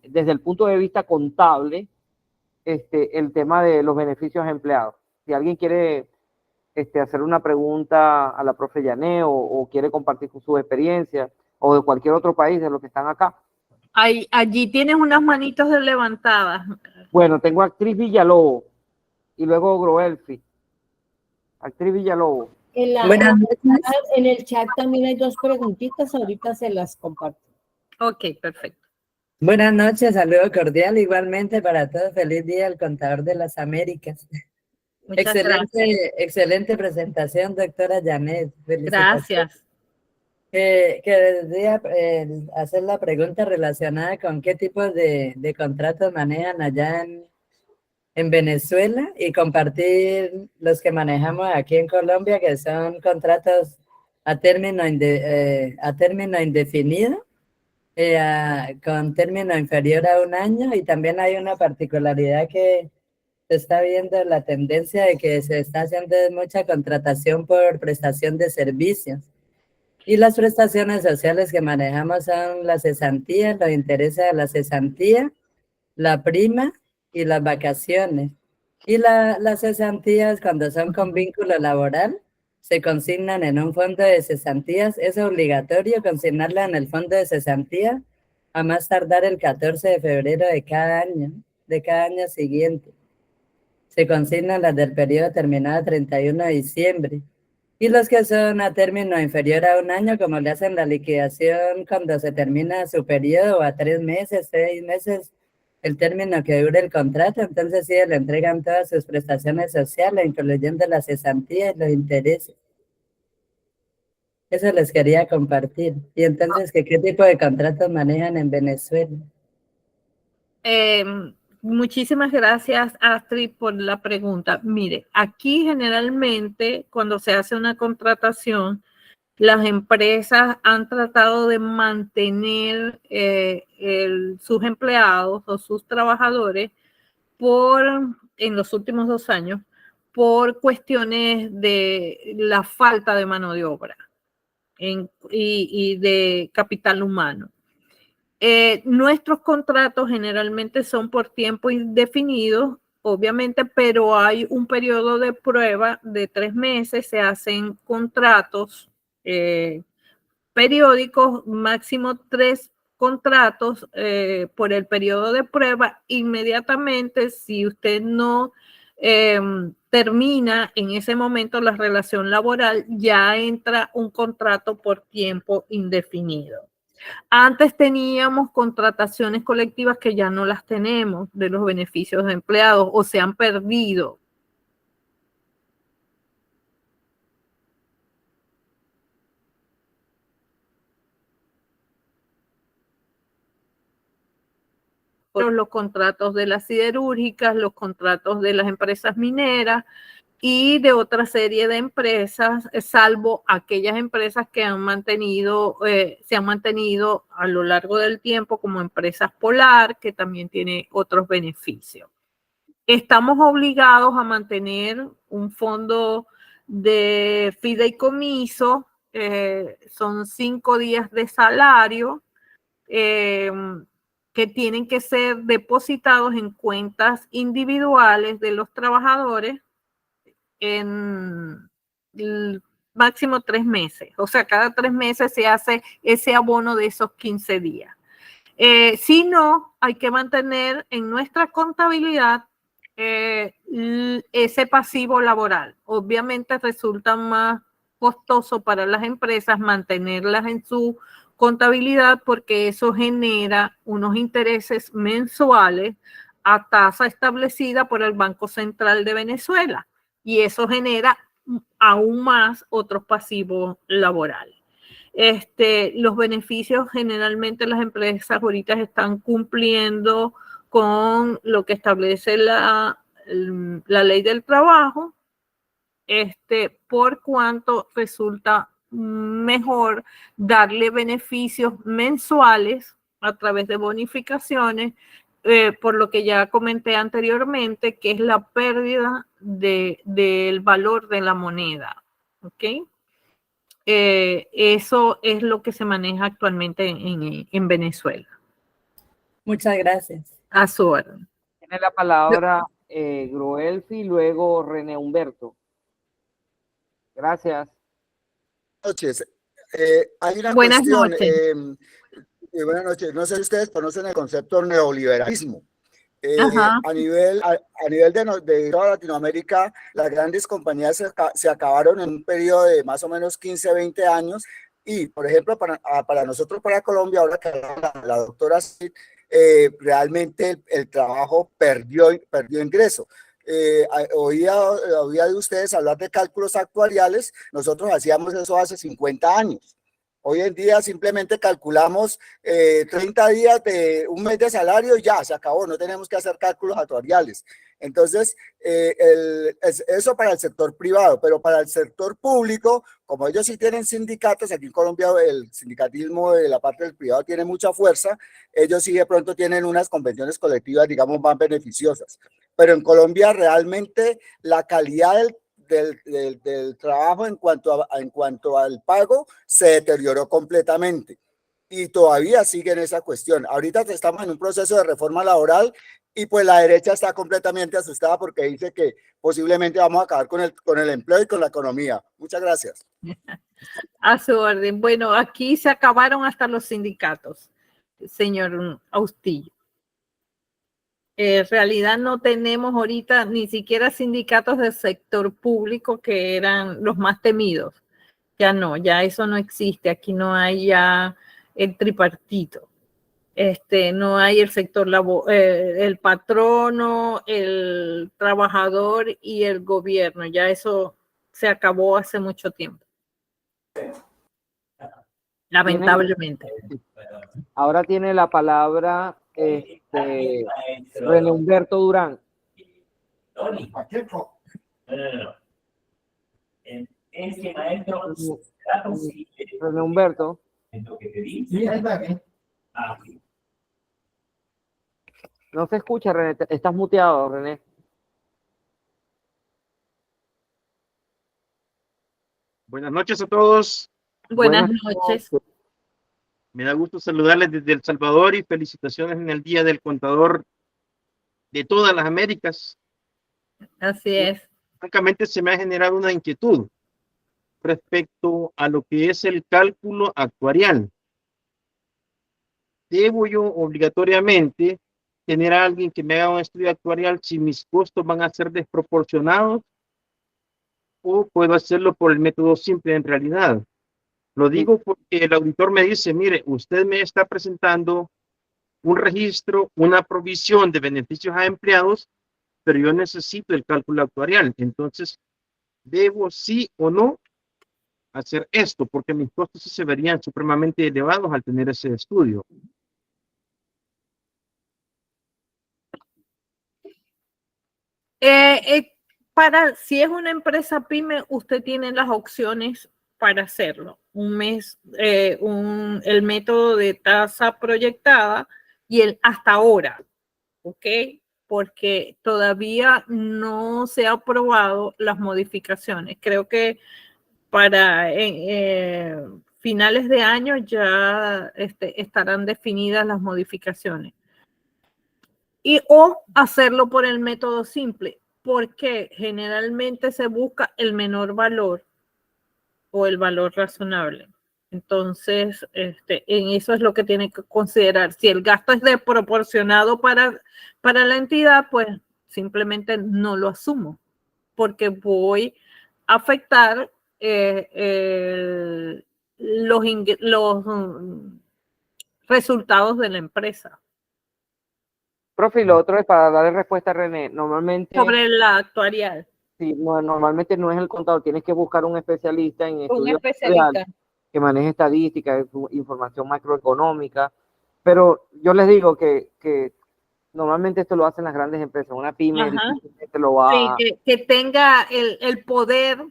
desde el punto de vista contable, el tema de los beneficios empleados? Si alguien quiere hacer una pregunta a la profe Yané o quiere compartir su experiencia o de cualquier otro país de los que están acá. Allí tienes unas manitos levantadas. Bueno, tengo a Actriz Villalobos y luego Groelfi. Actriz Villalobos. En el chat también hay dos preguntitas, ahorita se las comparto. Ok, perfecto. Buenas noches, saludo cordial igualmente para todos. Feliz Día al Contador de las Américas. Excelente presentación, doctora Janet. Gracias. Quería hacer la pregunta relacionada con qué tipo de contratos manejan allá en Venezuela y compartir los que manejamos aquí en Colombia, que son contratos a término indefinido, con término inferior a un año, y también hay una particularidad que se está viendo la tendencia de que se está haciendo mucha contratación por prestación de servicios. Y las prestaciones sociales que manejamos son las cesantías, los intereses de la cesantía, la prima y las vacaciones. Y las cesantías, cuando son con vínculo laboral, se consignan en un fondo de cesantías. Es obligatorio consignarla en el fondo de cesantía a más tardar el 14 de febrero de cada año siguiente. Se consignan las del periodo terminado 31 de diciembre. Y los que son a término inferior a un año, como le hacen la liquidación cuando se termina su periodo, a 3 meses, 6 meses, el término que dure el contrato, entonces sí le entregan todas sus prestaciones sociales, incluyendo la cesantía y los intereses. Eso les quería compartir. Y entonces, ¿qué tipo de contratos manejan en Venezuela? Muchísimas gracias, Astrid, por la pregunta. Mire, aquí generalmente cuando se hace una contratación, las empresas han tratado de mantener sus empleados o sus trabajadores en los últimos 2 años por cuestiones de la falta de mano de obra y de capital humano. Nuestros contratos generalmente son por tiempo indefinido, obviamente, pero hay un periodo de prueba de 3 meses, se hacen contratos periódicos, máximo 3 contratos por el periodo de prueba. Inmediatamente, si usted no termina en ese momento la relación laboral, ya entra un contrato por tiempo indefinido. Antes teníamos contrataciones colectivas que ya no las tenemos de los beneficios de empleados o se han perdido. Los contratos de las siderúrgicas, los contratos de las empresas mineras y de otra serie de empresas, salvo aquellas empresas que se han mantenido a lo largo del tiempo, como Empresas Polar, que también tiene otros beneficios. Estamos obligados a mantener un fondo de fideicomiso, son 5 días de salario, que tienen que ser depositados en cuentas individuales de los trabajadores en máximo 3 meses. O sea, cada 3 meses se hace ese abono de esos 15 días. Si no, hay que mantener en nuestra contabilidad ese pasivo laboral. Obviamente resulta más costoso para las empresas mantenerlas en su contabilidad porque eso genera unos intereses mensuales a tasa establecida por el Banco Central de Venezuela y eso genera aún más otros pasivos laborales. Los beneficios generalmente las empresas ahorita están cumpliendo con lo que establece la ley del trabajo, por cuanto resulta mejor darle beneficios mensuales a través de bonificaciones, por lo que ya comenté anteriormente, que es la pérdida del valor de la moneda. ¿Ok? Eso es lo que se maneja actualmente en Venezuela. Muchas gracias. A su orden. Tiene la palabra Groelfi y luego René Humberto. Gracias. Noches. Hay una Buenas cuestión. noches. Buenas noches. No sé si ustedes conocen el concepto neoliberalismo. Ajá. A nivel de toda Latinoamérica, las grandes compañías se acabaron en un periodo de más o menos 15, 20 años. Y, por ejemplo, para nosotros, para Colombia, ahora que la doctora Cid, realmente el trabajo perdió ingreso. Oía de ustedes hablar de cálculos actuariales, nosotros hacíamos eso hace 50 años. Hoy en día simplemente calculamos 30 días de un mes de salario y ya, se acabó, no tenemos que hacer cálculos actuariales. Entonces, eso para el sector privado, pero para el sector público, como ellos sí tienen sindicatos, aquí en Colombia el sindicatismo de la parte del privado tiene mucha fuerza, ellos sí de pronto tienen unas convenciones colectivas, digamos, más beneficiosas. Pero en Colombia realmente la calidad del trabajo en cuanto al pago se deterioró completamente y todavía sigue en esa cuestión. Ahorita estamos en un proceso de reforma laboral y pues la derecha está completamente asustada porque dice que posiblemente vamos a acabar con el empleo y con la economía. Muchas gracias. A su orden. Bueno, aquí se acabaron hasta los sindicatos, señor Austillo. En realidad no tenemos ahorita ni siquiera sindicatos del sector público que eran los más temidos. Ya no, ya eso no existe. Aquí no hay ya el tripartito. No hay el sector el patrono, el trabajador y el gobierno. Ya eso se acabó hace mucho tiempo. Lamentablemente. Ahora tiene la palabra René Humberto Durán. René Humberto. Sí, ahí va bien. No se escucha, René. Estás muteado, René. Buenas noches a todos. Buenas noches. Me da gusto saludarles desde El Salvador y felicitaciones en el Día del Contador de todas las Américas. Así es. Francamente, se me ha generado una inquietud respecto a lo que es el cálculo actuarial. ¿Debo yo obligatoriamente tener a alguien que me haga un estudio actuarial si mis costos van a ser desproporcionados? ¿O puedo hacerlo por el método simple en realidad? Lo digo porque el auditor me dice, mire, usted me está presentando un registro, una provisión de beneficios a empleados, pero yo necesito el cálculo actuarial. Entonces, ¿debo sí o no hacer esto? Porque mis costos sí se verían supremamente elevados al tener ese estudio. Si es una empresa pyme, usted tiene las opciones para hacerlo. Un mes, el método de tasa proyectada y el hasta ahora, ¿ok? Porque todavía no se ha aprobado las modificaciones. Creo que para finales de año ya estarán definidas las modificaciones. O hacerlo por el método simple, porque generalmente se busca el menor valor o el valor razonable. Entonces, en eso es lo que tiene que considerar. Si el gasto es desproporcionado para la entidad, pues simplemente no lo asumo, porque voy a afectar los resultados de la empresa. Profe, y lo otro es para darle respuesta a René. Normalmente, Sobre la actuarial. sí, normalmente no es el contador, tienes que buscar un especialista en Un estudios especialista. actuariales que maneje estadística, información macroeconómica, pero yo les digo que normalmente esto lo hacen las grandes empresas, una pyme difícilmente lo va sí, que tenga el poder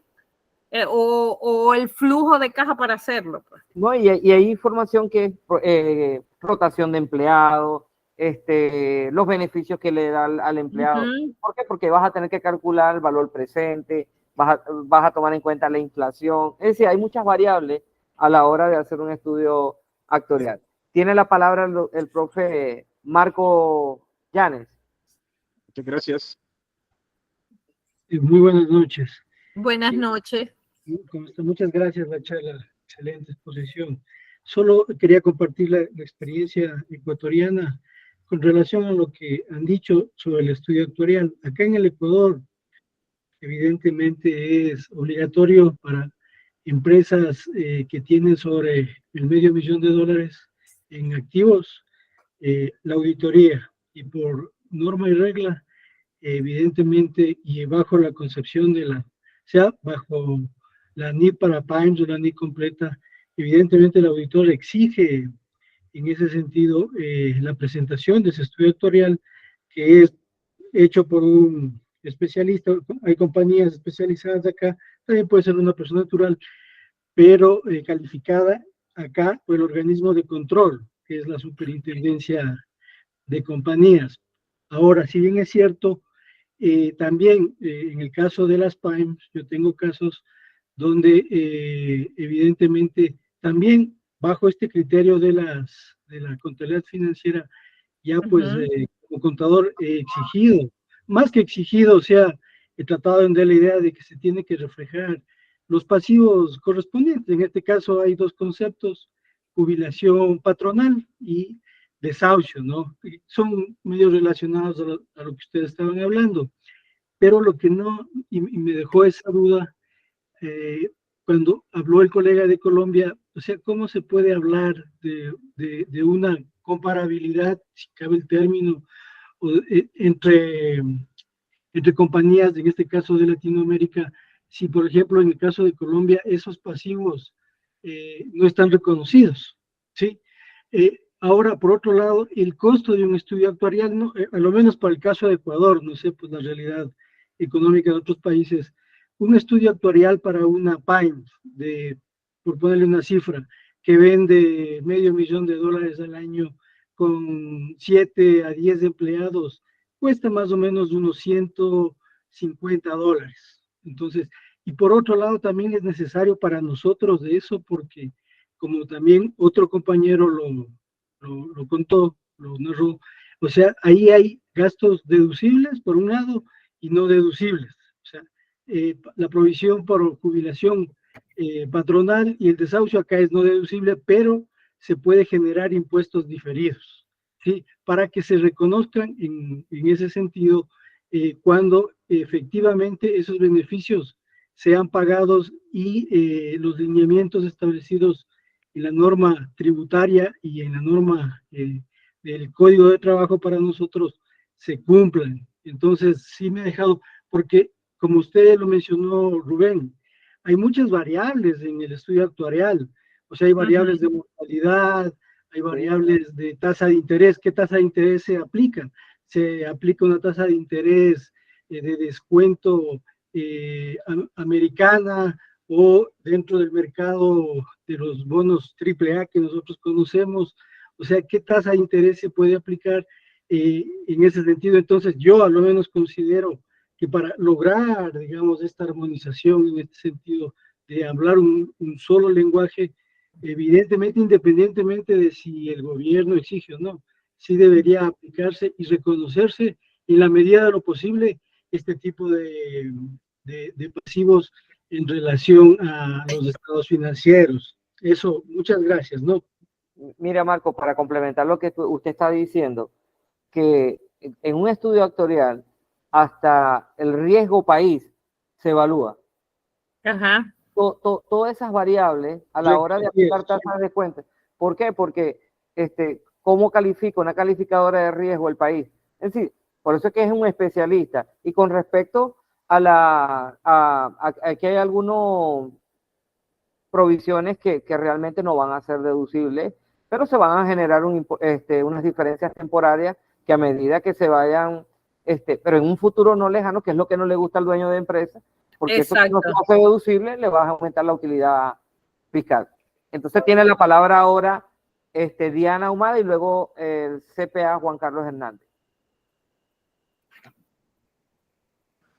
o el flujo de caja para hacerlo. Pues. No, y hay información que es rotación de empleados, los beneficios que le da al empleado. ¿Por qué? Porque vas a tener que calcular el valor presente, vas a tomar en cuenta la inflación. Es decir, hay muchas variables a la hora de hacer un estudio actuarial. Tiene la palabra el profe Marco Llanes. Muchas gracias. Muy buenas noches. Buenas noches. Muchas gracias, la charla, excelente exposición. Solo quería compartir la experiencia ecuatoriana con relación a lo que han dicho sobre el estudio actuarial. Acá en el Ecuador, evidentemente es obligatorio para empresas que tienen sobre el $500,000 en activos, la auditoría, y por norma y regla, evidentemente, y bajo la concepción sea bajo la NIP para PAIMS o la NIP completa, evidentemente el auditor exige en ese sentido la presentación de ese estudio actuarial que es hecho por un especialista. Hay compañías especializadas acá, también puede ser una persona natural, pero calificada acá por el organismo de control, que es la Superintendencia de Compañías. Ahora, si bien es cierto, también en el caso de las PAIMS, yo tengo casos donde evidentemente también bajo este criterio de la contabilidad financiera, ya pues como contador he exigido, más que exigido, o sea, he tratado de vender la idea de que se tiene que reflejar los pasivos correspondientes. En este caso hay dos conceptos, jubilación patronal y desahucio, ¿no? Son medio relacionados a lo que ustedes estaban hablando, pero lo que no, y me dejó esa duda, cuando habló el colega de Colombia, o sea, ¿cómo se puede hablar de una comparabilidad, si cabe el término, entre compañías, en este caso de Latinoamérica, si por ejemplo en el caso de Colombia esos pasivos no están reconocidos, ¿sí? Ahora, por otro lado, el costo de un estudio actuarial, no, a lo menos para el caso de Ecuador, no sé, pues la realidad económica de otros países, un estudio actuarial para una Pine, por ponerle una cifra, que vende $500,000 al año con 7 a 10 empleados, cuesta más o menos unos $150. Entonces, y por otro lado también es necesario para nosotros de eso, porque como también otro compañero lo contó, lo narró, o sea, ahí hay gastos deducibles por un lado y no deducibles. O sea, la provisión por jubilación patronal y el desahucio acá es no deducible, pero se puede generar impuestos diferidos, ¿sí? Para que se reconozcan en ese sentido cuando efectivamente esos beneficios sean pagados y los lineamientos establecidos en la norma tributaria y en la norma del Código de Trabajo para nosotros se cumplan. Entonces, sí me ha dejado, porque como usted lo mencionó, Rubén, hay muchas variables en el estudio actuarial. O sea, hay variables de mortalidad, hay variables de tasa de interés. ¿Qué tasa de interés se aplica? Se aplica una tasa de interés de descuento americana o dentro del mercado de los bonos AAA que nosotros conocemos. O sea, ¿qué tasa de interés se puede aplicar en ese sentido? Entonces, yo al menos considero que para lograr, digamos, esta armonización en este sentido de hablar un solo lenguaje, evidentemente, independientemente de si el gobierno exige o no, sí debería aplicarse y reconocerse en la medida de lo posible este tipo de pasivos en relación a los estados financieros. Eso, muchas gracias, ¿no? Mira, Marco, para complementar lo que usted está diciendo, que en un estudio actuarial hasta el riesgo país se evalúa. Ajá. Todas esas variables a la hora de aplicar tasas de cuenta. ¿Por qué? Porque ¿cómo califica una calificadora de riesgo el país? Es decir, por eso es que es un especialista. Y con respecto a que hay algunas provisiones que realmente no van a ser deducibles, pero se van a generar unas diferencias temporarias que a medida que se vayan, pero en un futuro no lejano, que es lo que no le gusta al dueño de empresa, porque eso no se hace deducible, le vas a aumentar la utilidad fiscal. Entonces tiene la palabra ahora Diana Ahumada y luego el CPA Juan Carlos Hernández.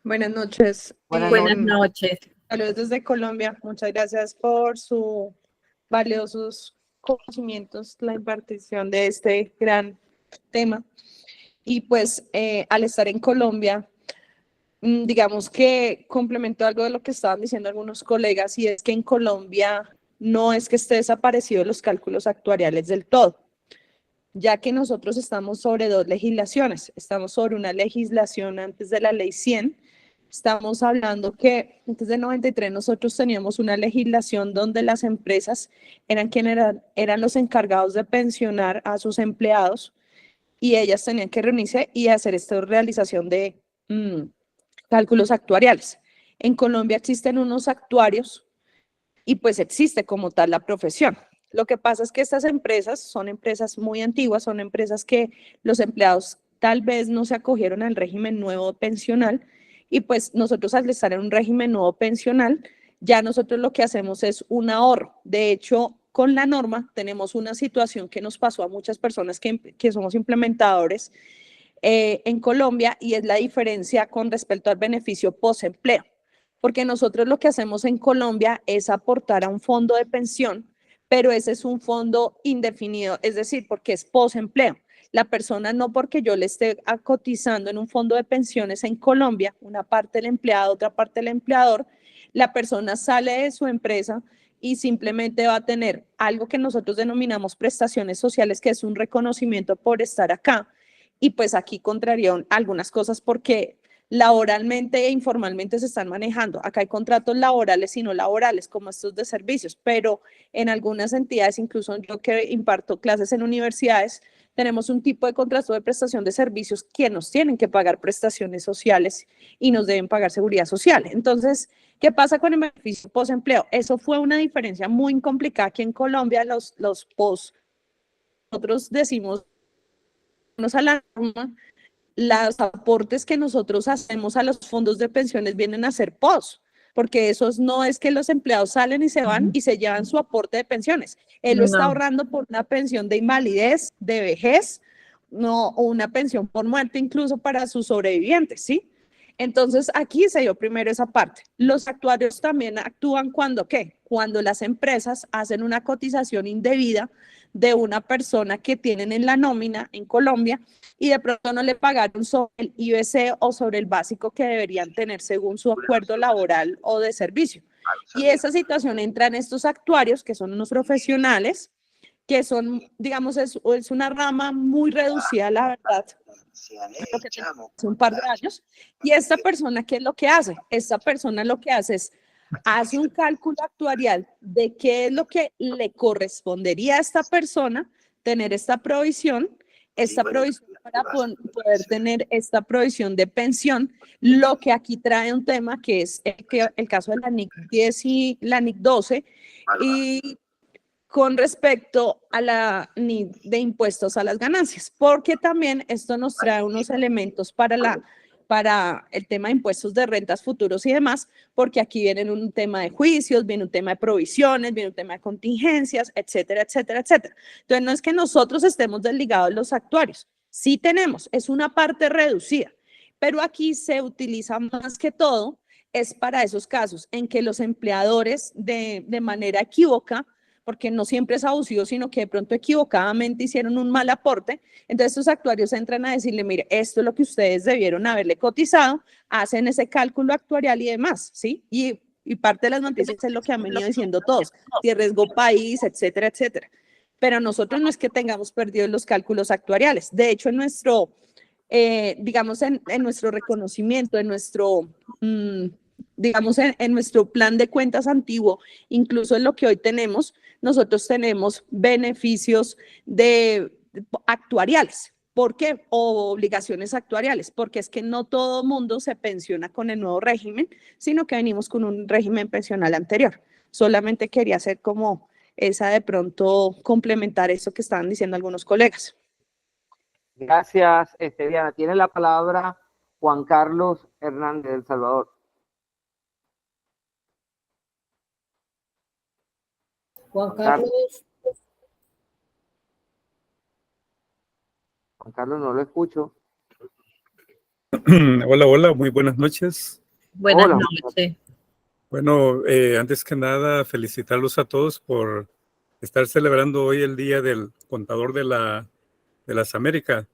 Buenas noches. Buenas noches. Saludos desde Colombia. Muchas gracias por sus valiosos conocimientos, la impartición de este gran tema. Y pues al estar en Colombia, digamos que complemento algo de lo que estaban diciendo algunos colegas, y es que en Colombia no es que esté desaparecido los cálculos actuariales del todo, ya que nosotros estamos sobre dos legislaciones. Estamos sobre una legislación antes de la ley 100. Estamos hablando que antes del 93 nosotros teníamos una legislación donde las empresas eran quienes eran los encargados de pensionar a sus empleados, y ellas tenían que reunirse y hacer esta realización de cálculos actuariales. En Colombia existen unos actuarios y pues existe como tal la profesión. Lo que pasa es que estas empresas son empresas muy antiguas, son empresas que los empleados tal vez no se acogieron al régimen nuevo pensional, y pues nosotros al estar en un régimen nuevo pensional, ya nosotros lo que hacemos es un ahorro. De hecho, con la norma tenemos una situación que nos pasó a muchas personas que somos implementadores en Colombia, y es la diferencia con respecto al beneficio post-empleo. Porque nosotros lo que hacemos en Colombia es aportar a un fondo de pensión, pero ese es un fondo indefinido, es decir, porque es post-empleo. La persona, no porque yo le esté cotizando en un fondo de pensiones en Colombia, una parte del empleado, otra parte del empleador, la persona sale de su empresa y simplemente va a tener algo que nosotros denominamos prestaciones sociales, que es un reconocimiento por estar acá. Y pues aquí contrarían algunas cosas porque laboralmente e informalmente se están manejando. Acá hay contratos laborales y no laborales, como estos de servicios, pero en algunas entidades, incluso yo que imparto clases en universidades, tenemos un tipo de contrato de prestación de servicios que nos tienen que pagar prestaciones sociales y nos deben pagar seguridad social. Entonces, ¿qué pasa con el beneficio post-empleo? Eso fue una diferencia muy complicada aquí en Colombia, los post. Nosotros decimos a la norma, los aportes que nosotros hacemos a los fondos de pensiones vienen a ser post, porque esos no es que los empleados salen y se van y se llevan su aporte de pensiones. Él lo está No. ahorrando por una pensión de invalidez, de vejez, no, o una pensión por muerte incluso para sus sobrevivientes, ¿sí? Entonces, aquí se dio primero esa parte. Los actuarios también actúan cuando, ¿qué? Cuando las empresas hacen una cotización indebida de una persona que tienen en la nómina en Colombia y de pronto no le pagaron sobre el IBC o sobre el básico que deberían tener según su acuerdo laboral o de servicio. Y esa situación entra en estos actuarios, que son unos profesionales, que son, digamos, es una rama muy reducida, la verdad, lo que tenemos hace un par de años. Y esta persona, ¿qué es lo que hace? Esta persona lo que hace es, hace un cálculo actuarial de qué es lo que le correspondería a esta persona tener esta provisión para poder tener esta provisión de pensión, lo que aquí trae un tema que es el caso de la NIC 10 y la NIC 12, y con respecto a la NID de impuestos a las ganancias, porque también esto nos trae unos elementos para el tema de impuestos de rentas futuros y demás, porque aquí viene un tema de juicios, viene un tema de provisiones, viene un tema de contingencias, etcétera, etcétera, etcétera. Entonces, no es que nosotros estemos desligados de los actuarios, sí tenemos, es una parte reducida, pero aquí se utiliza más que todo, es para esos casos en que los empleadores de manera equívoca, porque no siempre es abusivo, sino que de pronto equivocadamente hicieron un mal aporte. Entonces, estos actuarios entran a decirle, mire, esto es lo que ustedes debieron haberle cotizado, hacen ese cálculo actuarial y demás, ¿sí? Y parte de las noticias es lo que han venido diciendo todos, si riesgo país, etcétera, etcétera. Pero nosotros no es que tengamos perdido los cálculos actuariales. De hecho, en nuestro, digamos, en nuestro reconocimiento, en nuestro... digamos, en nuestro plan de cuentas antiguo, incluso en lo que hoy tenemos, nosotros tenemos beneficios actuariales. ¿Por qué? O obligaciones actuariales, porque es que no todo mundo se pensiona con el nuevo régimen, sino que venimos con un régimen pensional anterior. Solamente quería hacer como esa de pronto complementar eso que estaban diciendo algunos colegas. Gracias, Diana. Tiene la palabra Juan Carlos Hernández de El Salvador. Juan Carlos. Juan Carlos, no lo escucho. Hola, hola, muy buenas noches. Buenas noches. Bueno, antes que nada, felicitarlos a todos por estar celebrando hoy el Día del Contador de las Américas.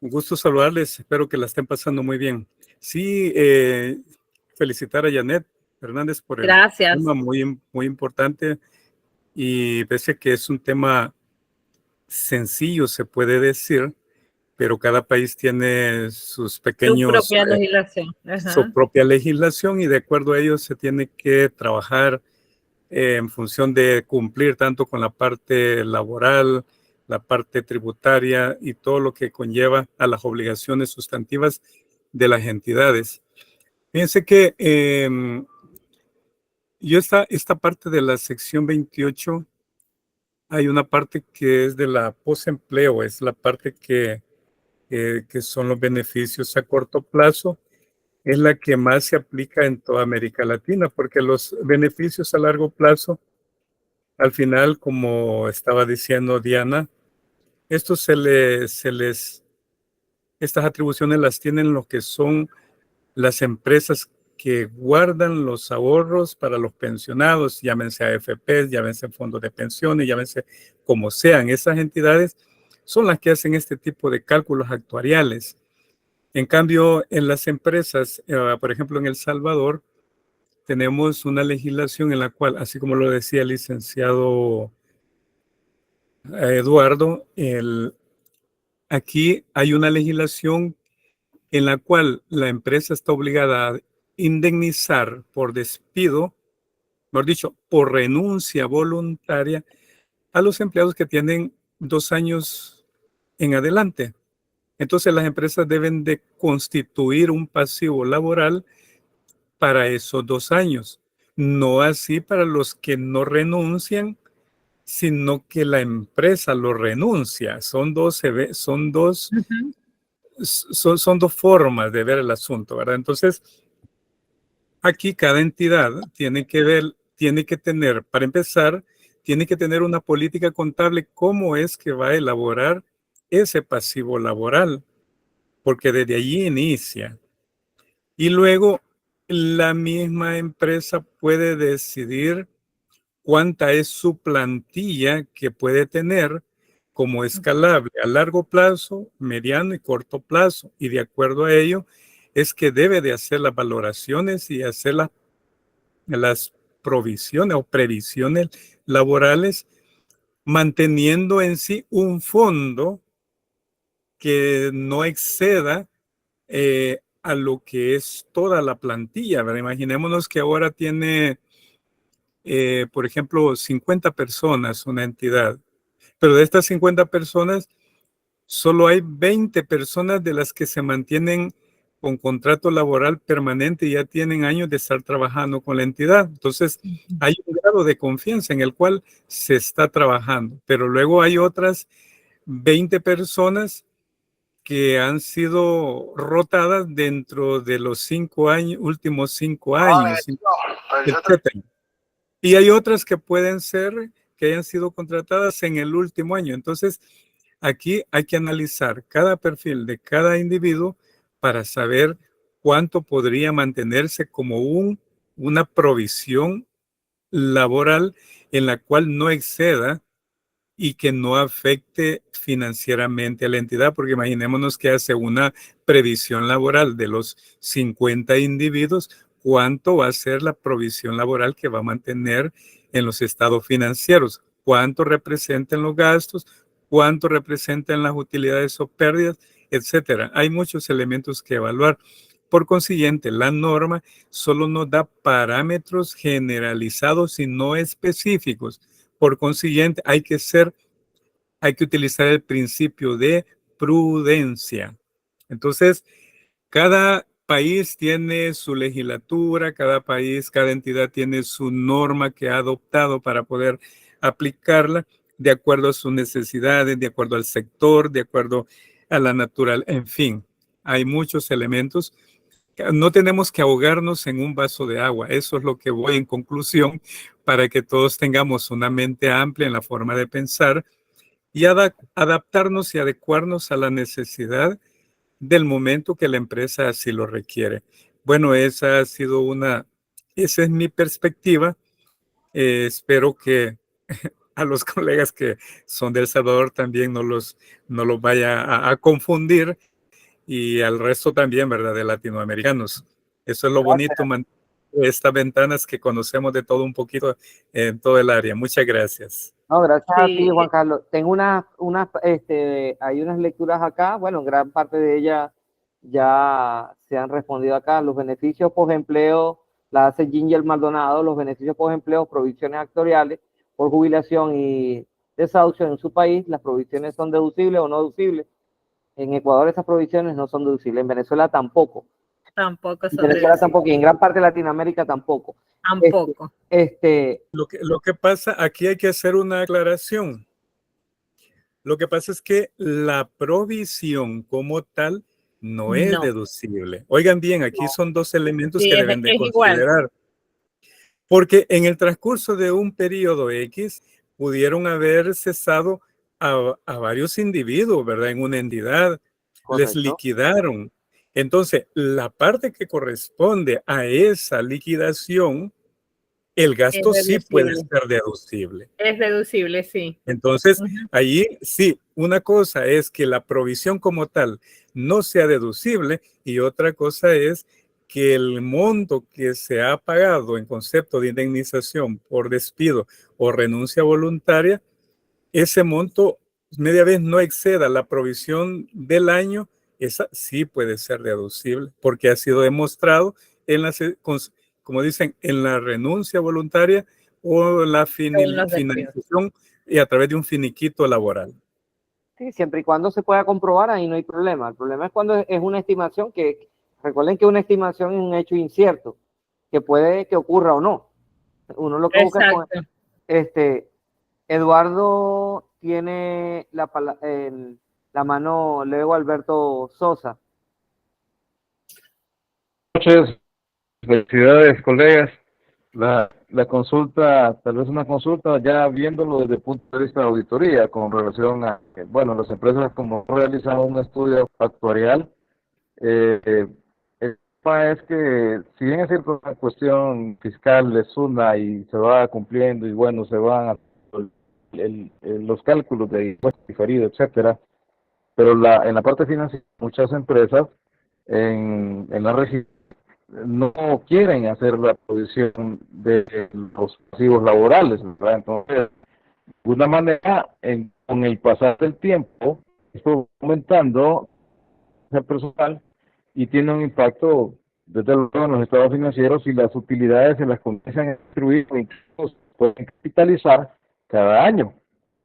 Un gusto saludarles, espero que la estén pasando muy bien. Sí, felicitar a Janet Hernández por el tema muy importante, y pese a que es un tema sencillo, se puede decir, pero cada país tiene sus pequeños... Su propia legislación. Su propia legislación, y de acuerdo a ello se tiene que trabajar en función de cumplir tanto con la parte laboral, la parte tributaria y todo lo que conlleva a las obligaciones sustantivas de las entidades. Fíjense que esta parte de la sección 28, hay una parte que es de la posempleo, es la parte que son los beneficios a corto plazo, es la que más se aplica en toda América Latina, porque los beneficios a largo plazo, al final, como estaba diciendo Diana, estas atribuciones las tienen lo que son las empresas que guardan los ahorros para los pensionados, llámense AFP, llámense fondos de pensiones, llámense como sean. Esas entidades son las que hacen este tipo de cálculos actuariales. En cambio, en las empresas, por ejemplo, en El Salvador, tenemos una legislación en la cual, así como lo decía el licenciado Eduardo, aquí hay una legislación en la cual la empresa está obligada a indemnizar por despido, mejor dicho, por renuncia voluntaria, a los empleados que tienen 2 años en adelante. Entonces las empresas deben de constituir un pasivo laboral para esos 2 años. No así para los que no renuncian, sino que la empresa lo renuncia. Son dos formas de ver el asunto, ¿verdad? Entonces, aquí cada entidad tiene que tener, para empezar, tiene que tener una política contable, cómo es que va a elaborar ese pasivo laboral, porque desde allí inicia. Y luego la misma empresa puede decidir cuánta es su plantilla que puede tener como escalable a largo plazo, mediano y corto plazo. Y de acuerdo a ello, es que debe de hacer las valoraciones y hacer las provisiones o previsiones laborales, manteniendo en sí un fondo que no exceda a lo que es toda la plantilla, ¿verdad? Imaginémonos que ahora tiene, por ejemplo, 50 personas una entidad, pero de estas 50 personas, solo hay 20 personas de las que se mantienen con contrato laboral permanente y ya tienen años de estar trabajando con la entidad. Entonces, hay un grado de confianza en el cual se está trabajando, pero luego hay otras 20 personas que han sido rotadas dentro de los 5 años, últimos 5 años, etcétera. Y hay otras que pueden ser que hayan sido contratadas en el último año. Entonces, aquí hay que analizar cada perfil de cada individuo para saber cuánto podría mantenerse como una provisión laboral en la cual no exceda y que no afecte financieramente a la entidad, porque imaginémonos que hace una previsión laboral de los 50 individuos, ¿cuánto va a ser la provisión laboral que va a mantener en los estados financieros? ¿Cuánto representan los gastos? ¿Cuánto representan las utilidades o pérdidas? Etcétera. Hay muchos elementos que evaluar. Por consiguiente, la norma solo nos da parámetros generalizados y no específicos. Por consiguiente, hay que utilizar el principio de prudencia. Entonces, cada país tiene su legislatura, cada país, cada entidad tiene su norma que ha adoptado para poder aplicarla de acuerdo a sus necesidades, de acuerdo al sector, de acuerdo a la natural, en fin, hay muchos elementos. No tenemos que ahogarnos en un vaso de agua. Eso es lo que voy en conclusión, para que todos tengamos una mente amplia en la forma de pensar y adaptarnos y adecuarnos a la necesidad del momento que la empresa así lo requiere. Bueno, esa es mi perspectiva. Espero que a los colegas que son de El Salvador también no los vaya a confundir, y al resto también, ¿verdad?, de latinoamericanos. Eso es lo bonito, estas ventanas que conocemos de todo un poquito en todo el área. Muchas gracias. No, gracias a ti, Sí. Juan Carlos. Tengo hay unas lecturas acá, bueno, gran parte de ellas ya se han respondido acá. Los beneficios post-empleo, la hace Ginger Maldonado, los beneficios post-empleo, provisiones actuariales por jubilación y desahucio en su país, las provisiones son deducibles o no deducibles. En Ecuador esas provisiones no son deducibles, en Venezuela tampoco. Tampoco son Venezuela deducibles. tampoco, y en gran parte de Latinoamérica tampoco. Tampoco. Lo que pasa, aquí hay que hacer una aclaración. Lo que pasa es que la provisión como tal no es No. deducible. Oigan bien, aquí son dos elementos Sí, que deben de es igual. considerar. Porque en el transcurso de un periodo X pudieron haber cesado a varios individuos, ¿verdad?, en una entidad. Les Correcto. liquidaron. Entonces, la parte que corresponde a esa liquidación, el gasto sí puede deducible. ser deducible. Es deducible, sí. Entonces, Ujú. allí sí, una cosa es que la provisión como tal no sea deducible, y otra cosa es que el monto que se ha pagado en concepto de indemnización por despido o renuncia voluntaria, ese monto media vez no exceda la provisión del año. Esa sí puede ser deducible, porque ha sido demostrado como dicen, en la renuncia voluntaria o la Según los despidos. finalización y a través de un finiquito laboral. Sí, siempre y cuando se pueda comprobar, ahí no hay problema. El problema es cuando es una estimación recuerden que una estimación es un hecho incierto, que puede que ocurra o no. Uno lo que busca es Eduardo tiene la mano, luego Alberto Sosa. Buenas noches. Felicidades, colegas. La consulta, tal vez una consulta ya viéndolo desde el punto de vista de auditoría con relación a, bueno, las empresas como han realizado un estudio actuarial, el tema es que si bien es cierto la cuestión fiscal es una y se va cumpliendo y bueno, se van a los cálculos de impuestos diferidos, etcétera, pero en la parte financiera muchas empresas en la región no quieren hacer la provisión de los pasivos laborales, ¿verdad? Entonces, de una manera, con el pasar del tiempo, esto va aumentando el personal y tiene un impacto desde luego en los estados financieros y las utilidades se las comienzan a distribuir o incluso pueden capitalizar cada año.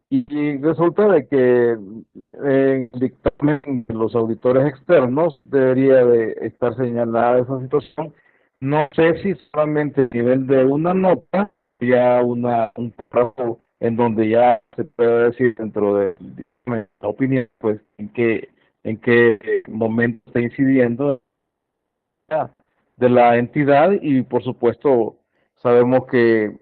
Y resulta de que en el dictamen de los auditores externos debería de estar señalada esa situación. No sé si solamente a nivel de una nota, ya un párrafo en donde ya se puede decir dentro del dictamen la opinión, pues en qué momento está incidiendo de la entidad y por supuesto sabemos que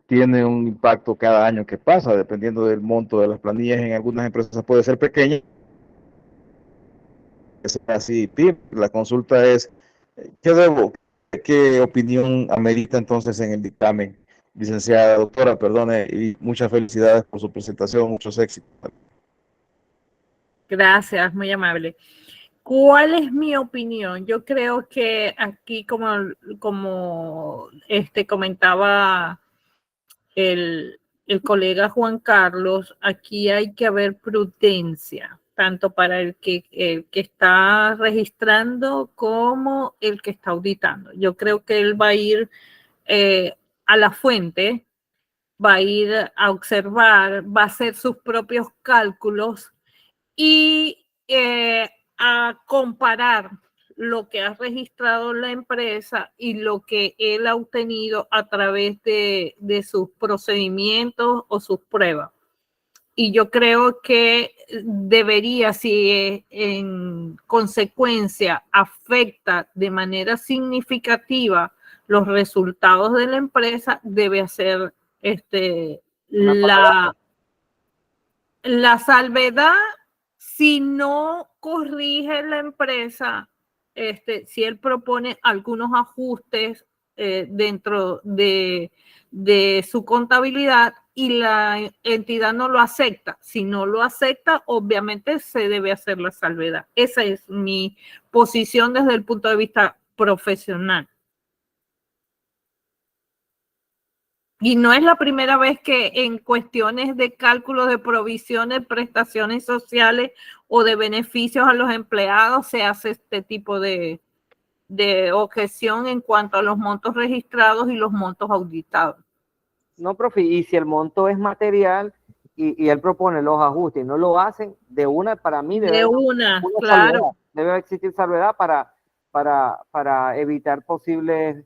tiene un impacto cada año que pasa, dependiendo del monto de las planillas. En algunas empresas puede ser pequeña, así. La consulta es, ¿qué debo? ¿Qué opinión amerita entonces en el dictamen? Licenciada doctora, perdone, y muchas felicidades por su presentación, muchos éxitos. Gracias, muy amable. ¿Cuál es mi opinión? Yo creo que aquí, como comentaba el colega Juan Carlos, aquí hay que haber prudencia, tanto para el que está registrando como el que está auditando. Yo creo que él va a ir a la fuente, va a ir a observar, va a hacer sus propios cálculos y a comparar lo que ha registrado la empresa y lo que él ha obtenido a través de sus procedimientos o sus pruebas. Y yo creo que debería, si en consecuencia afecta de manera significativa los resultados de la empresa, debe hacer la salvedad. Si no corrige la empresa, si él propone algunos ajustes dentro de su contabilidad y la entidad no lo acepta. Si no lo acepta, obviamente se debe hacer la salvedad. Esa es mi posición desde el punto de vista profesional. Y no es la primera vez que en cuestiones de cálculo de provisiones, prestaciones sociales o de beneficios a los empleados se hace este tipo de objeción en cuanto a los montos registrados y los montos auditados. No, profe, y si el monto es material y él propone los ajustes y no lo hacen, de una, para mí debe claro. Debe existir salvedad para evitar posibles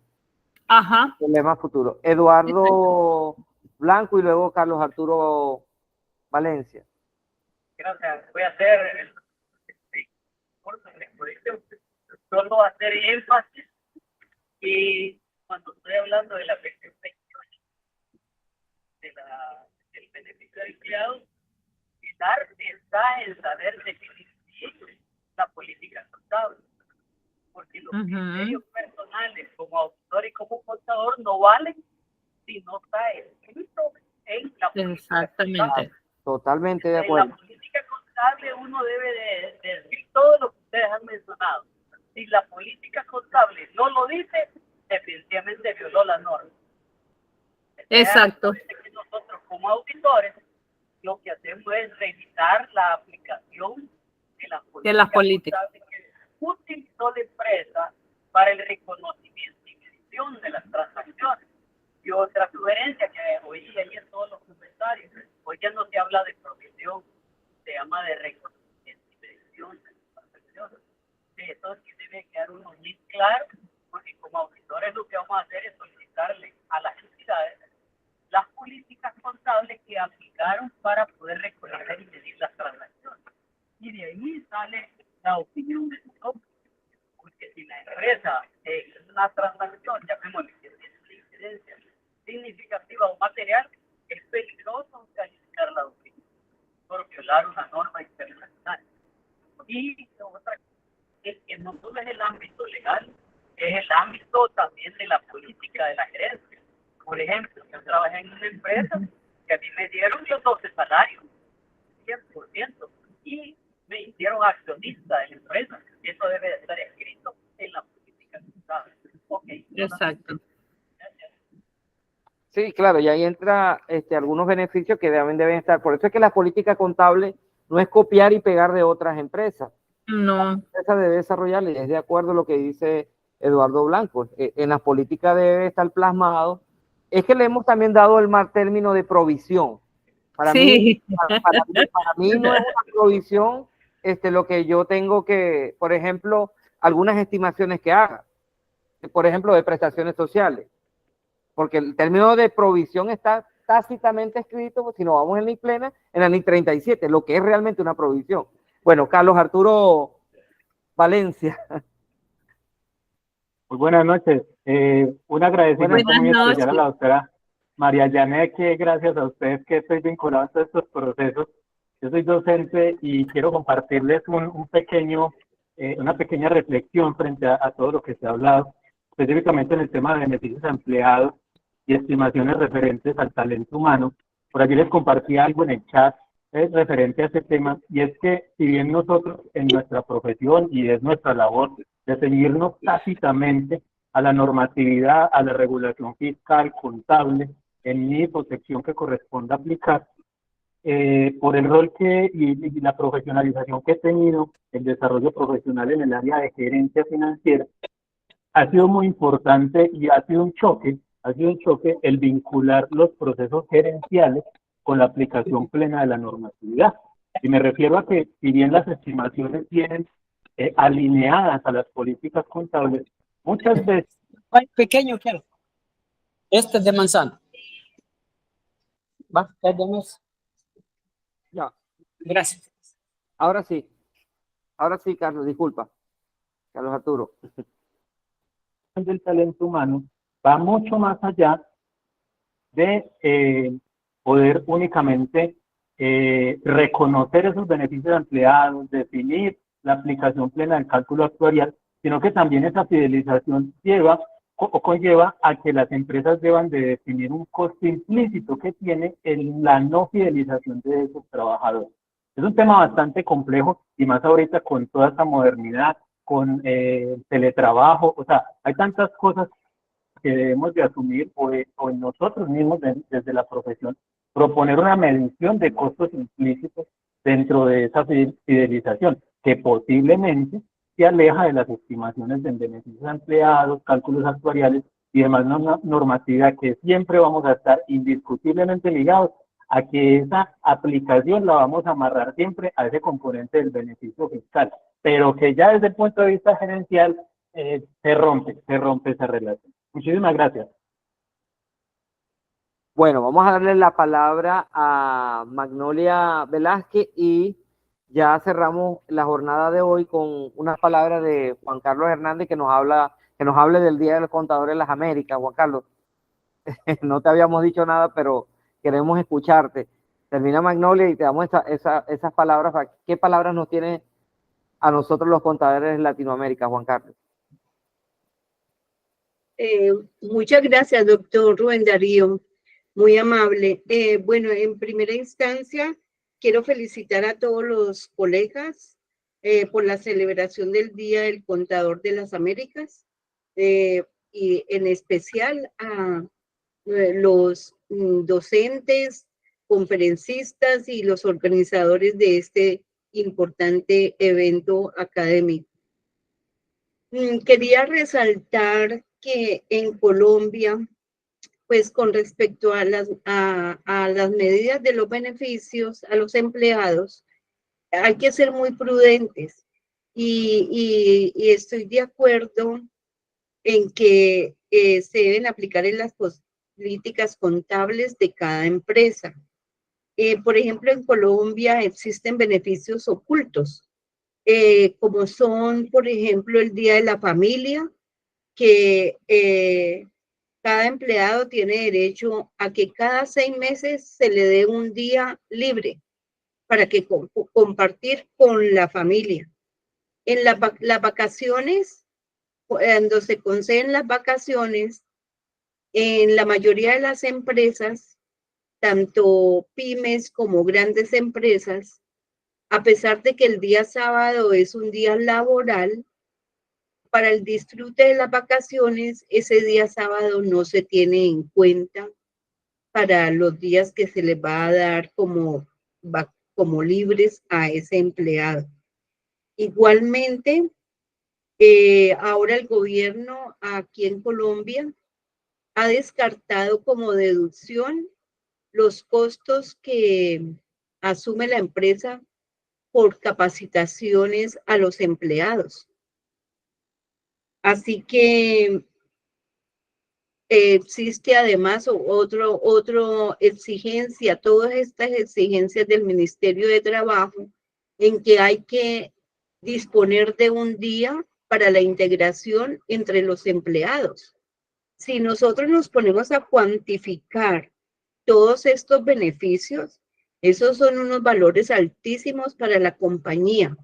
problemas futuros. Eduardo Blanco y luego Carlos Arturo Valencia. Gracias. Voy a hacer solo hacer énfasis y cuando estoy hablando de la sección 28 del beneficio del empleado, el arte está en saber definir bien la política contable, porque los criterios personales como auditor y como contador no valen si no está escrito en la política contable. Totalmente de acuerdo. En la política contable uno debe de decir todo lo que ustedes han mencionado. Si la política contable no lo dice, definitivamente violó la norma. Exacto. Que nosotros como auditores lo que hacemos es revisar la aplicación de las políticas que utilizó la empresa para el reconocimiento y medición de las transacciones. Y otra sugerencia que oí ahí en todos los comentarios, hoy ya no se habla de provisión, se llama de reconocimiento y medición de las transacciones. Eso sí debe quedar uno muy claro, porque como auditores lo que vamos a hacer es solicitarle a las entidades las políticas contables que aplicaron para poder reconocer y medir las transacciones. Y de ahí sale la opinión de nosotros, porque si la empresa empresa en una transacción, llamémosle que tiene una incidencia significativa o material, es peligroso calificar la doctrina por violar una norma internacional. Y otra es que no solo es el ámbito legal, es el ámbito también de la política de la gerencia. Por ejemplo, yo trabajé en una empresa que a mí me dieron los 12 salarios, 100%, y me hicieron accionista de la empresa. Eso debe de estar escrito en la política contable. Okay. Exacto. Sí, claro, y ahí entra algunos beneficios que deben estar. Por eso es que la política contable no es copiar y pegar de otras empresas. No. La empresa debe desarrollar, y es de acuerdo a lo que dice Eduardo Blanco, en la política debe estar plasmado. Es que le hemos también dado el mal término de provisión. Para Sí. para mí no es una provisión lo que yo tengo que, por ejemplo, algunas estimaciones que haga, por ejemplo, de prestaciones sociales. Porque el término de provisión está tácitamente escrito, si nos vamos en la NIC plena, en la NIC 37, lo que es realmente una provisión. Bueno, Carlos Arturo Valencia. Muy buenas noches. Un agradecimiento muy especial a la doctora María Janet, que gracias a ustedes que estoy vinculado a todos estos procesos. Yo soy docente y quiero compartirles una pequeña reflexión frente a todo lo que se ha hablado, específicamente en el tema de beneficios a empleados y estimaciones referentes al talento humano. Por allí les compartí algo en el chat referente a ese tema, y es que si bien nosotros en nuestra profesión, y es nuestra labor de ceñirnos tácitamente a la normatividad, a la regulación fiscal, contable, en mi sección que corresponda aplicar, por el rol y la profesionalización que he tenido, el desarrollo profesional en el área de gerencia financiera, ha sido muy importante y ha sido un choque el vincular los procesos gerenciales con la aplicación plena de la normatividad. Y me refiero a que, si bien las estimaciones vienen alineadas a las políticas contables, muchas veces... Ay, pequeño quiero. Este es de manzana. ¿Va? ¿Es de mesa? Ya. Gracias. Ahora sí, Carlos, disculpa. Carlos Arturo. del talento humano va mucho más allá de poder únicamente reconocer esos beneficios de empleados, definir la aplicación plena del cálculo actuarial, sino que también esa fidelización conlleva a que las empresas deban de definir un costo implícito que tiene en la no fidelización de esos trabajadores. Es un tema bastante complejo, y más ahorita con toda esta modernidad, con teletrabajo. O sea, hay tantas cosas que debemos de asumir o en nosotros mismos desde la profesión, proponer una medición de costos implícitos dentro de esa fidelización, que posiblemente se aleja de las estimaciones de beneficios a empleados, cálculos actuariales y demás normatividad, que siempre vamos a estar indiscutiblemente ligados a que esa aplicación la vamos a amarrar siempre a ese componente del beneficio fiscal, pero que ya desde el punto de vista gerencial se rompe esa relación. Muchísimas gracias. Bueno, vamos a darle la palabra a Magnolia Velázquez y ya cerramos la jornada de hoy con unas palabras de Juan Carlos Hernández que nos hable del Día del Contador en las Américas. Juan Carlos, no te habíamos dicho nada, pero queremos escucharte. Termina Magnolia y te damos esas palabras. ¿Qué palabras nos tienes a nosotros los contadores en Latinoamérica, Juan Carlos? Muchas gracias, doctor Rubén Darío, muy amable. Bueno, en primera instancia, quiero felicitar a todos los colegas por la celebración del Día del Contador de las Américas, y en especial a los docentes, conferencistas y los organizadores de este importante evento académico. Quería resaltar que en Colombia, pues con respecto a las medidas de los beneficios a los empleados, hay que ser muy prudentes y estoy de acuerdo en que se deben aplicar en las políticas contables de cada empresa. Por ejemplo, en Colombia existen beneficios ocultos, como son, por ejemplo, el Día de la Familia, que cada empleado tiene derecho a que cada 6 meses se le dé un día libre para que compartir con la familia. En las vacaciones, cuando se conceden las vacaciones, en la mayoría de las empresas, tanto pymes como grandes empresas, a pesar de que el día sábado es un día laboral, para el disfrute de las vacaciones, ese día sábado no se tiene en cuenta para los días que se les va a dar como libres a ese empleado. Igualmente, ahora el gobierno aquí en Colombia ha descartado como deducción los costos que asume la empresa por capacitaciones a los empleados. Así que existe además otra exigencia, todas estas exigencias del Ministerio de Trabajo, en que hay que disponer de un día para la integración entre los empleados. Si nosotros nos ponemos a cuantificar todos estos beneficios, esos son unos valores altísimos para la compañía.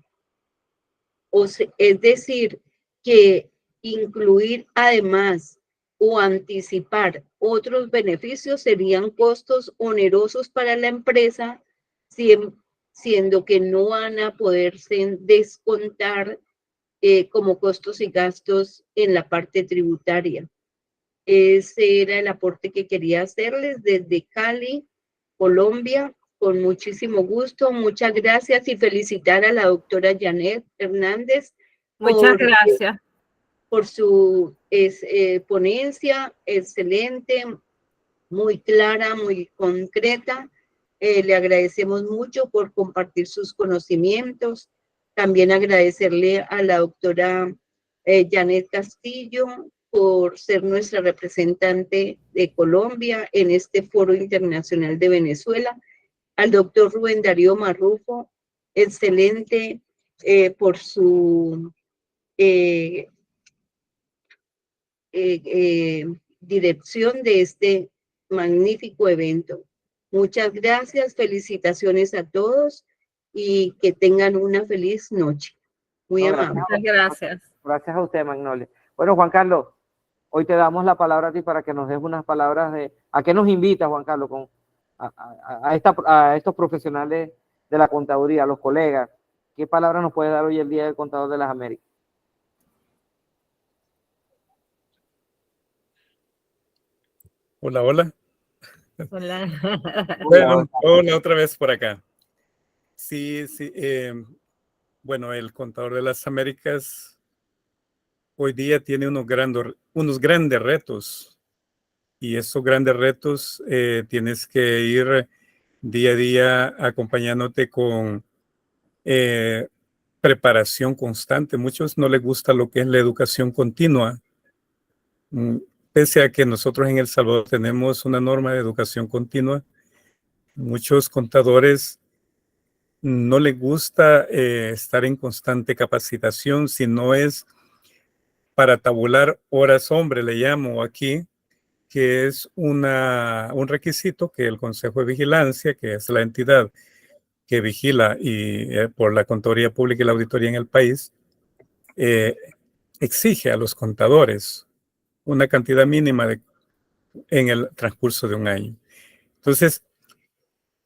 Es decir, que incluir además o anticipar otros beneficios serían costos onerosos para la empresa, siendo que no van a poderse descontar como costos y gastos en la parte tributaria. Ese era el aporte que quería hacerles desde Cali, Colombia, con muchísimo gusto. Muchas gracias y felicitar a la doctora Janet Hernández. Muchas gracias. Por su ponencia excelente, muy clara, muy concreta. Le agradecemos mucho por compartir sus conocimientos. También agradecerle a la doctora Janet Castillo por ser nuestra representante de Colombia en este Foro Internacional de Venezuela. Al doctor Rubén Darío Marrufo, excelente por su dirección de este magnífico evento. Muchas gracias, felicitaciones a todos y que tengan una feliz noche. Muy amable. Muchas gracias. Gracias a usted, Magnolia. Bueno, Juan Carlos, hoy te damos la palabra a ti para que nos des unas palabras de... ¿A qué nos invitas, Juan Carlos, a estos profesionales de la contaduría, a los colegas? ¿Qué palabras nos puede dar hoy el Día del Contador de las Américas? Hola, hola. Hola. Bueno, hola otra vez por acá. Sí, sí. Bueno, el Contador de las Américas hoy día tiene unos grandes retos. Y esos grandes retos tienes que ir día a día acompañándote con preparación constante. Muchos no les gusta lo que es la educación continua. Pese a que nosotros en El Salvador tenemos una norma de educación continua, muchos contadores no les gusta estar en constante capacitación, si no es para tabular horas hombre, le llamo aquí, que es un requisito que el Consejo de Vigilancia, que es la entidad que vigila por la Contaduría Pública y la Auditoría en el país, exige a los contadores una cantidad mínima en el transcurso de un año. Entonces,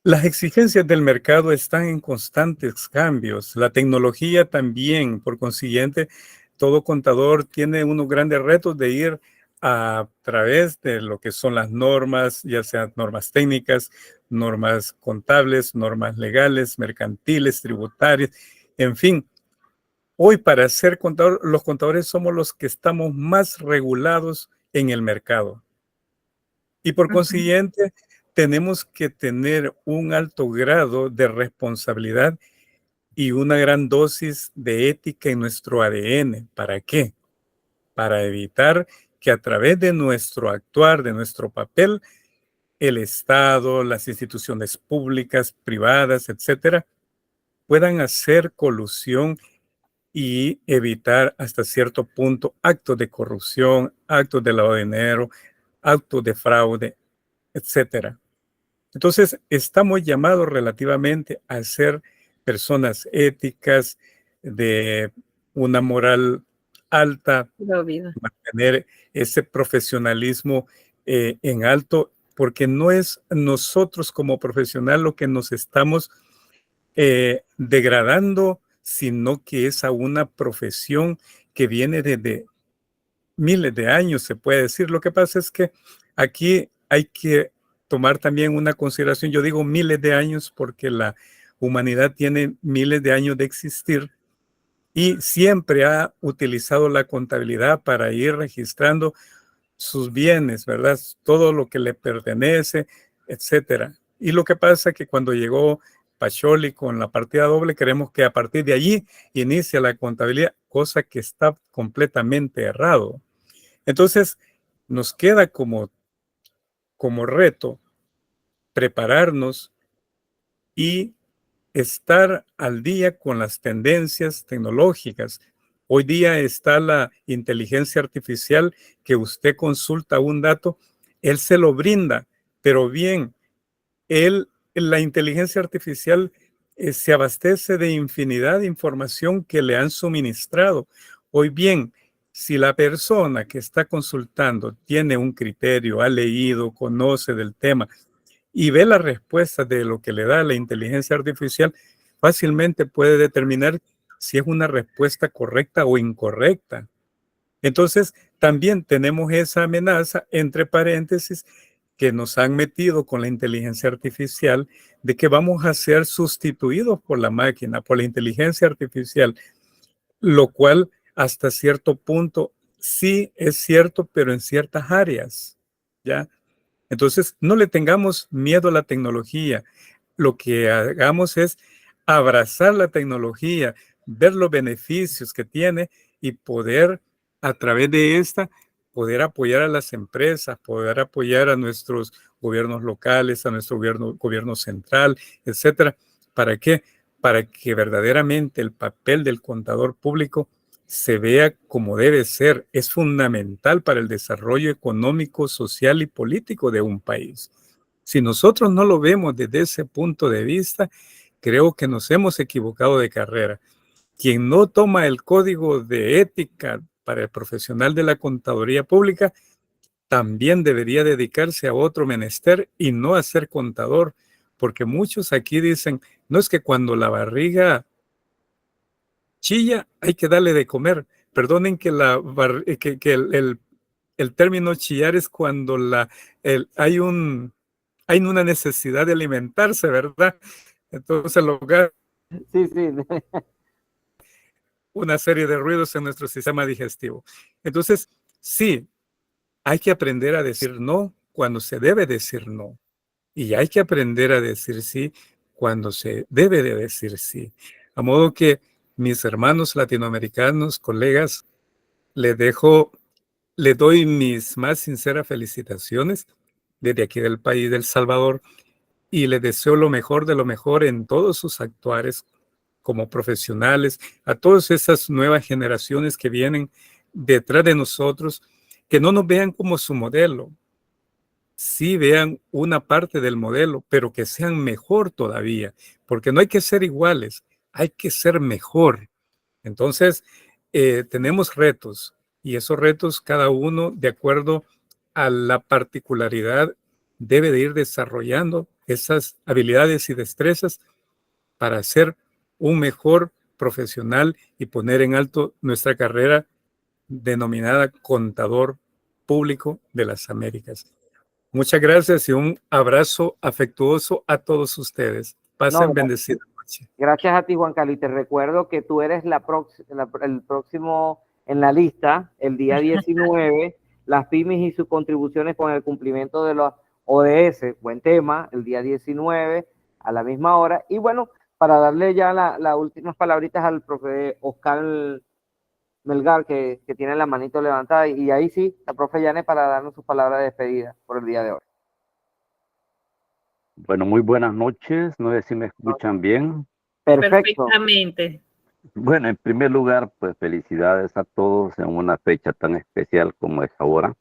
las exigencias del mercado están en constantes cambios. La tecnología también, por consiguiente, todo contador tiene unos grandes retos de ir a través de lo que son las normas, ya sean normas técnicas, normas contables, normas legales, mercantiles, tributarias, en fin. Hoy para ser contador, los contadores somos los que estamos más regulados en el mercado. Y por consiguiente, tenemos que tener un alto grado de responsabilidad y una gran dosis de ética en nuestro ADN. ¿Para qué? Para evitar que a través de nuestro actuar, de nuestro papel, el Estado, las instituciones públicas, privadas, etcétera, puedan hacer colusión y evitar hasta cierto punto actos de corrupción, actos de lavado de dinero, actos de fraude, etcétera. Entonces, estamos llamados relativamente a ser personas éticas, de una moral alta, mantener ese profesionalismo en alto, porque no es nosotros como profesional lo que nos estamos degradando, sino que es a una profesión que viene desde miles de años, se puede decir. Lo que pasa es que aquí hay que tomar también una consideración. Yo digo miles de años porque la humanidad tiene miles de años de existir y siempre ha utilizado la contabilidad para ir registrando sus bienes, ¿verdad? Todo lo que le pertenece, etcétera. Y lo que pasa es que cuando llegó Pacioli con la partida doble, queremos que a partir de allí inicie la contabilidad, cosa que está completamente errado. Entonces, nos queda como reto prepararnos y estar al día con las tendencias tecnológicas. Hoy día está la inteligencia artificial que usted consulta un dato, él se lo brinda, pero bien, la inteligencia artificial se abastece de infinidad de información que le han suministrado. Hoy bien, si la persona que está consultando tiene un criterio, ha leído, conoce del tema y ve la respuesta de lo que le da la inteligencia artificial, fácilmente puede determinar si es una respuesta correcta o incorrecta. Entonces, también tenemos esa amenaza, entre paréntesis, que nos han metido con la inteligencia artificial, de que vamos a ser sustituidos por la máquina, por la inteligencia artificial, lo cual hasta cierto punto sí es cierto, pero en ciertas áreas, ¿ya? Entonces, no le tengamos miedo a la tecnología. Lo que hagamos es abrazar la tecnología, ver los beneficios que tiene y poder, a través de esta, poder apoyar a las empresas, poder apoyar a nuestros gobiernos locales, a nuestro gobierno central, etcétera. ¿Para qué? Para que verdaderamente el papel del contador público se vea como debe ser. Es fundamental para el desarrollo económico, social y político de un país. Si nosotros no lo vemos desde ese punto de vista, creo que nos hemos equivocado de carrera. Quien no toma el código de ética para el profesional de la contaduría pública, también debería dedicarse a otro menester y no a ser contador, porque muchos aquí dicen, no es que cuando la barriga chilla hay que darle de comer. Perdonen que el término chillar es cuando hay una necesidad de alimentarse, ¿verdad? Entonces Sí. Una serie de ruidos en nuestro sistema digestivo. Entonces, sí, hay que aprender a decir no cuando se debe decir no. Y hay que aprender a decir sí cuando se debe de decir sí. A modo que mis hermanos latinoamericanos, colegas, les doy mis más sinceras felicitaciones desde aquí del país del Salvador y les deseo lo mejor de lo mejor en todos sus actuares como profesionales, a todas esas nuevas generaciones que vienen detrás de nosotros, que no nos vean como su modelo, sí vean una parte del modelo, pero que sean mejor todavía, porque no hay que ser iguales, hay que ser mejor. Entonces, tenemos retos y esos retos cada uno de acuerdo a la particularidad debe de ir desarrollando esas habilidades y destrezas para ser un mejor profesional y poner en alto nuestra carrera denominada contador público de las Américas. Muchas gracias y un abrazo afectuoso a todos ustedes. Pasen bendecida noche. Gracias a ti, Juan Carlos. Y te recuerdo que tú eres el próximo en la lista, el día 19, las pymes y sus contribuciones con el cumplimiento de los ODS. Buen tema, el día 19, a la misma hora. Y bueno, para darle ya las últimas palabritas al profe Oscar Melgar, que tiene la manito levantada. Y ahí sí, la profe Yane para darnos sus palabras de despedida por el día de hoy. Bueno, muy buenas noches. No sé si me escuchan bien. Perfecto. Perfectamente. Bueno, en primer lugar, pues felicidades a todos en una fecha tan especial como es ahora.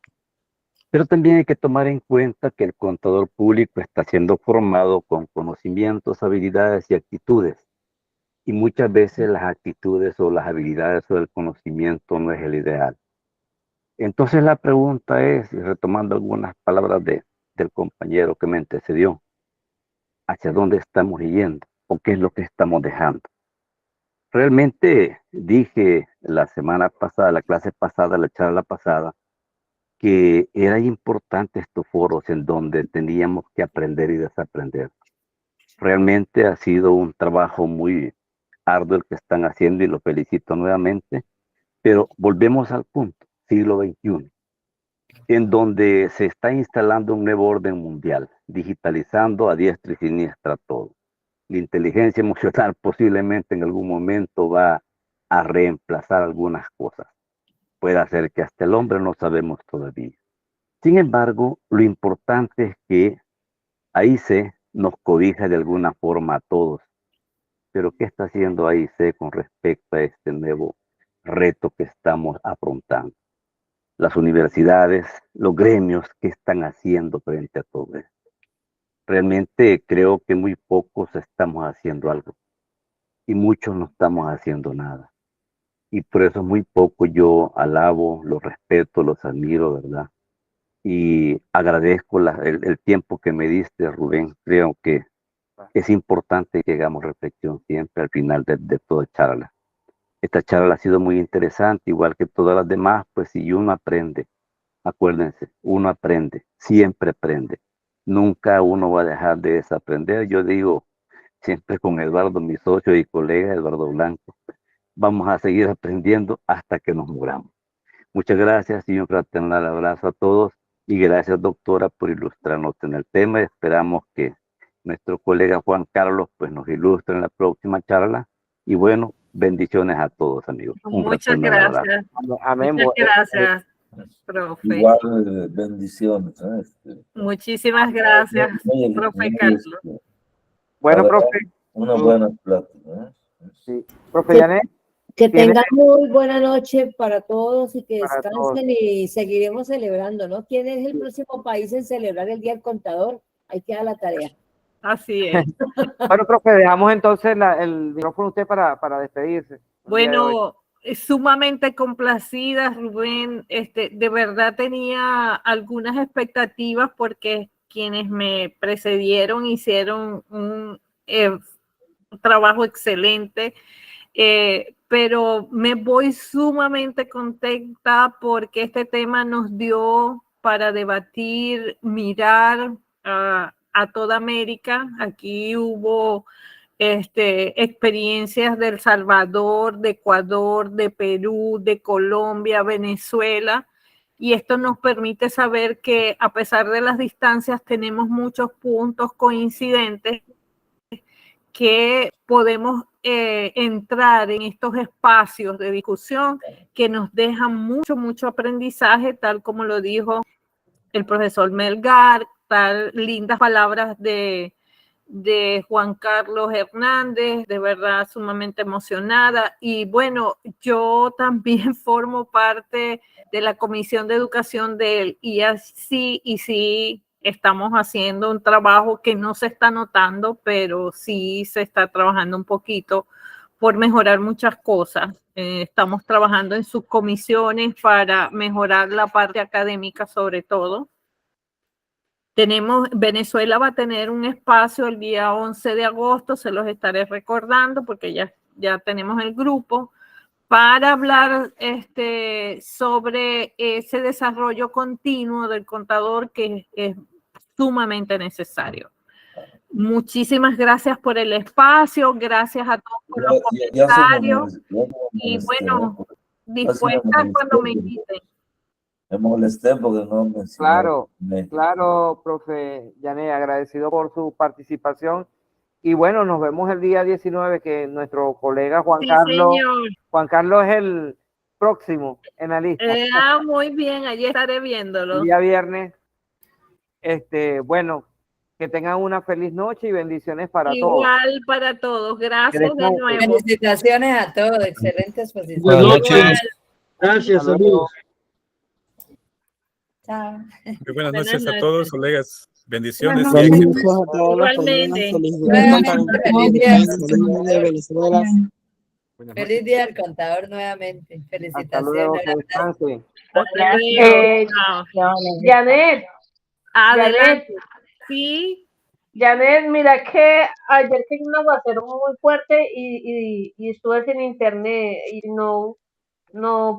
Pero también hay que tomar en cuenta que el contador público está siendo formado con conocimientos, habilidades y actitudes. Y muchas veces las actitudes o las habilidades o el conocimiento no es el ideal. Entonces la pregunta es, y retomando algunas palabras del compañero que me antecedió, ¿hacia dónde estamos yendo? ¿O qué es lo que estamos dejando? Realmente dije la semana pasada, la clase pasada, la charla pasada, que era importante estos foros en donde teníamos que aprender y desaprender. Realmente ha sido un trabajo muy arduo el que están haciendo y lo felicito nuevamente, pero volvemos al punto, siglo XXI, en donde se está instalando un nuevo orden mundial, digitalizando a diestra y siniestra todo. La inteligencia emocional posiblemente en algún momento va a reemplazar algunas cosas. Puede ser que hasta el hombre no sabemos todavía. Sin embargo, lo importante es que AICE nos cobija de alguna forma a todos. Pero ¿qué está haciendo AICE con respecto a este nuevo reto que estamos afrontando? Las universidades, los gremios, ¿qué están haciendo frente a todo esto? Realmente creo que muy pocos estamos haciendo algo y muchos no estamos haciendo nada. Y por eso muy poco yo alabo, los respeto, los admiro, ¿verdad? Y agradezco el tiempo que me diste, Rubén. Creo que es importante que hagamos reflexión siempre al final de toda charla. Esta charla ha sido muy interesante, igual que todas las demás, pues si uno aprende, acuérdense, uno aprende, siempre aprende. Nunca uno va a dejar de desaprender. Yo digo, siempre con Eduardo, mi socio y colega, Eduardo Blanco, vamos a seguir aprendiendo hasta que nos muramos. Muchas gracias y un fraternal abrazo a todos. Y gracias, doctora, por ilustrarnos en el tema. Esperamos que nuestro colega Juan Carlos pues, nos ilustre en la próxima charla. Y bueno, bendiciones a todos, amigos. Un Muchas fraternal gracias. abrazo. Amén. Muchas gracias, profe. Igual, bendiciones. Muchísimas gracias, profe Carlos. Bueno, Para profe. una buena plática. Sí. Profe Janet. Que ¿Tiene- tengan muy buena noche para todos y que Para todos. descansen y seguiremos celebrando, ¿no? ¿Quién es el próximo país en celebrar el Día del Contador? Ahí queda la tarea. Así es. Bueno, profe, dejamos entonces el micrófono a usted para despedirse. Bueno, sumamente complacida, Rubén. De verdad tenía algunas expectativas porque quienes me precedieron hicieron un trabajo excelente. Pero me voy sumamente contenta porque este tema nos dio para debatir, mirar a toda América. Aquí hubo experiencias de El Salvador, de Ecuador, de Perú, de Colombia, Venezuela, y esto nos permite saber que a pesar de las distancias tenemos muchos puntos coincidentes que podemos entrar en estos espacios de discusión que nos dejan mucho aprendizaje, tal como lo dijo el profesor Melgar, tal lindas palabras de Juan Carlos Hernández, de verdad sumamente emocionada. Y bueno, yo también formo parte de la Comisión de Educación del IAC y sí estamos haciendo un trabajo que no se está notando, pero sí se está trabajando un poquito por mejorar muchas cosas. Estamos trabajando en subcomisiones para mejorar la parte académica sobre todo. Venezuela va a tener un espacio el día 11 de agosto, se los estaré recordando porque ya tenemos el grupo, para hablar sobre ese desarrollo continuo del contador que es sumamente necesario. Muchísimas gracias por el espacio, gracias a todos por los comentarios y bueno, dispuesta cuando me inviten. Me molesté porque no mencioné. Claro, profe Janet, agradecido por su participación. Y bueno, nos vemos el día 19, que nuestro colega Juan Carlos es el próximo en la lista. Muy bien, allí estaré viéndolo. El día viernes. Bueno, Que tengan una feliz noche y bendiciones para todos. Igual para todos. Gracias de nuevo. Felicitaciones a todos, excelente exposición. Buenas noches. noches. Gracias, Hasta luego. saludos. Chao. Muy buenas Buenas noches a noches. todos, colegas. Bendiciones y Buenas éxitos. Igualmente. Nuevamente, feliz día. Venezuela. Feliz día al contador nuevamente. Hasta luego, Felicitaciones. que descansen. Hasta luego. Chao. Janet, Adelante. Sí. Janet, mira que ayer tenía un aguacero muy fuerte y estuve sin internet y no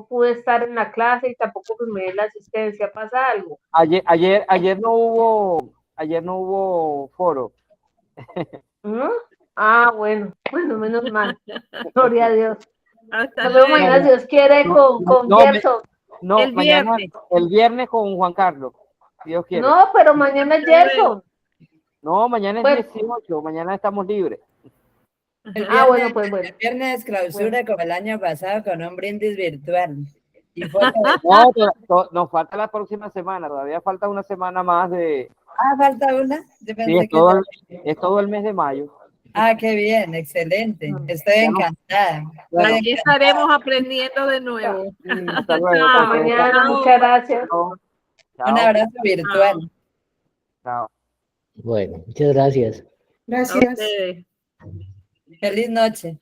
pude estar en la clase y tampoco pues, me di la asistencia. ¿Pasa algo? Ayer no hubo foro. ¿No? Ah, bueno, menos mal. Gloria a Dios. Hasta Nos vemos luego. mañana, si Dios quiere, con Gerson. No, El mañana, viernes. el viernes con Juan Carlos, si Dios quiere. No, pero mañana es Gerson. No, mañana es Bueno. 18, mañana estamos libres. Bueno, pues bueno. El viernes clausura como el año pasado con un brindis virtual. Y No, nos falta la próxima semana, todavía falta una semana más de... falta una. Yo Sí, pensé es todo el mes de mayo. Qué bien, excelente. Estoy encantada. Aquí estaremos aprendiendo de nuevo. Hasta luego. Chao. Mañana, muchas gracias. Un abrazo virtual. Chao. Bueno, muchas gracias. A ustedes. Feliz noche.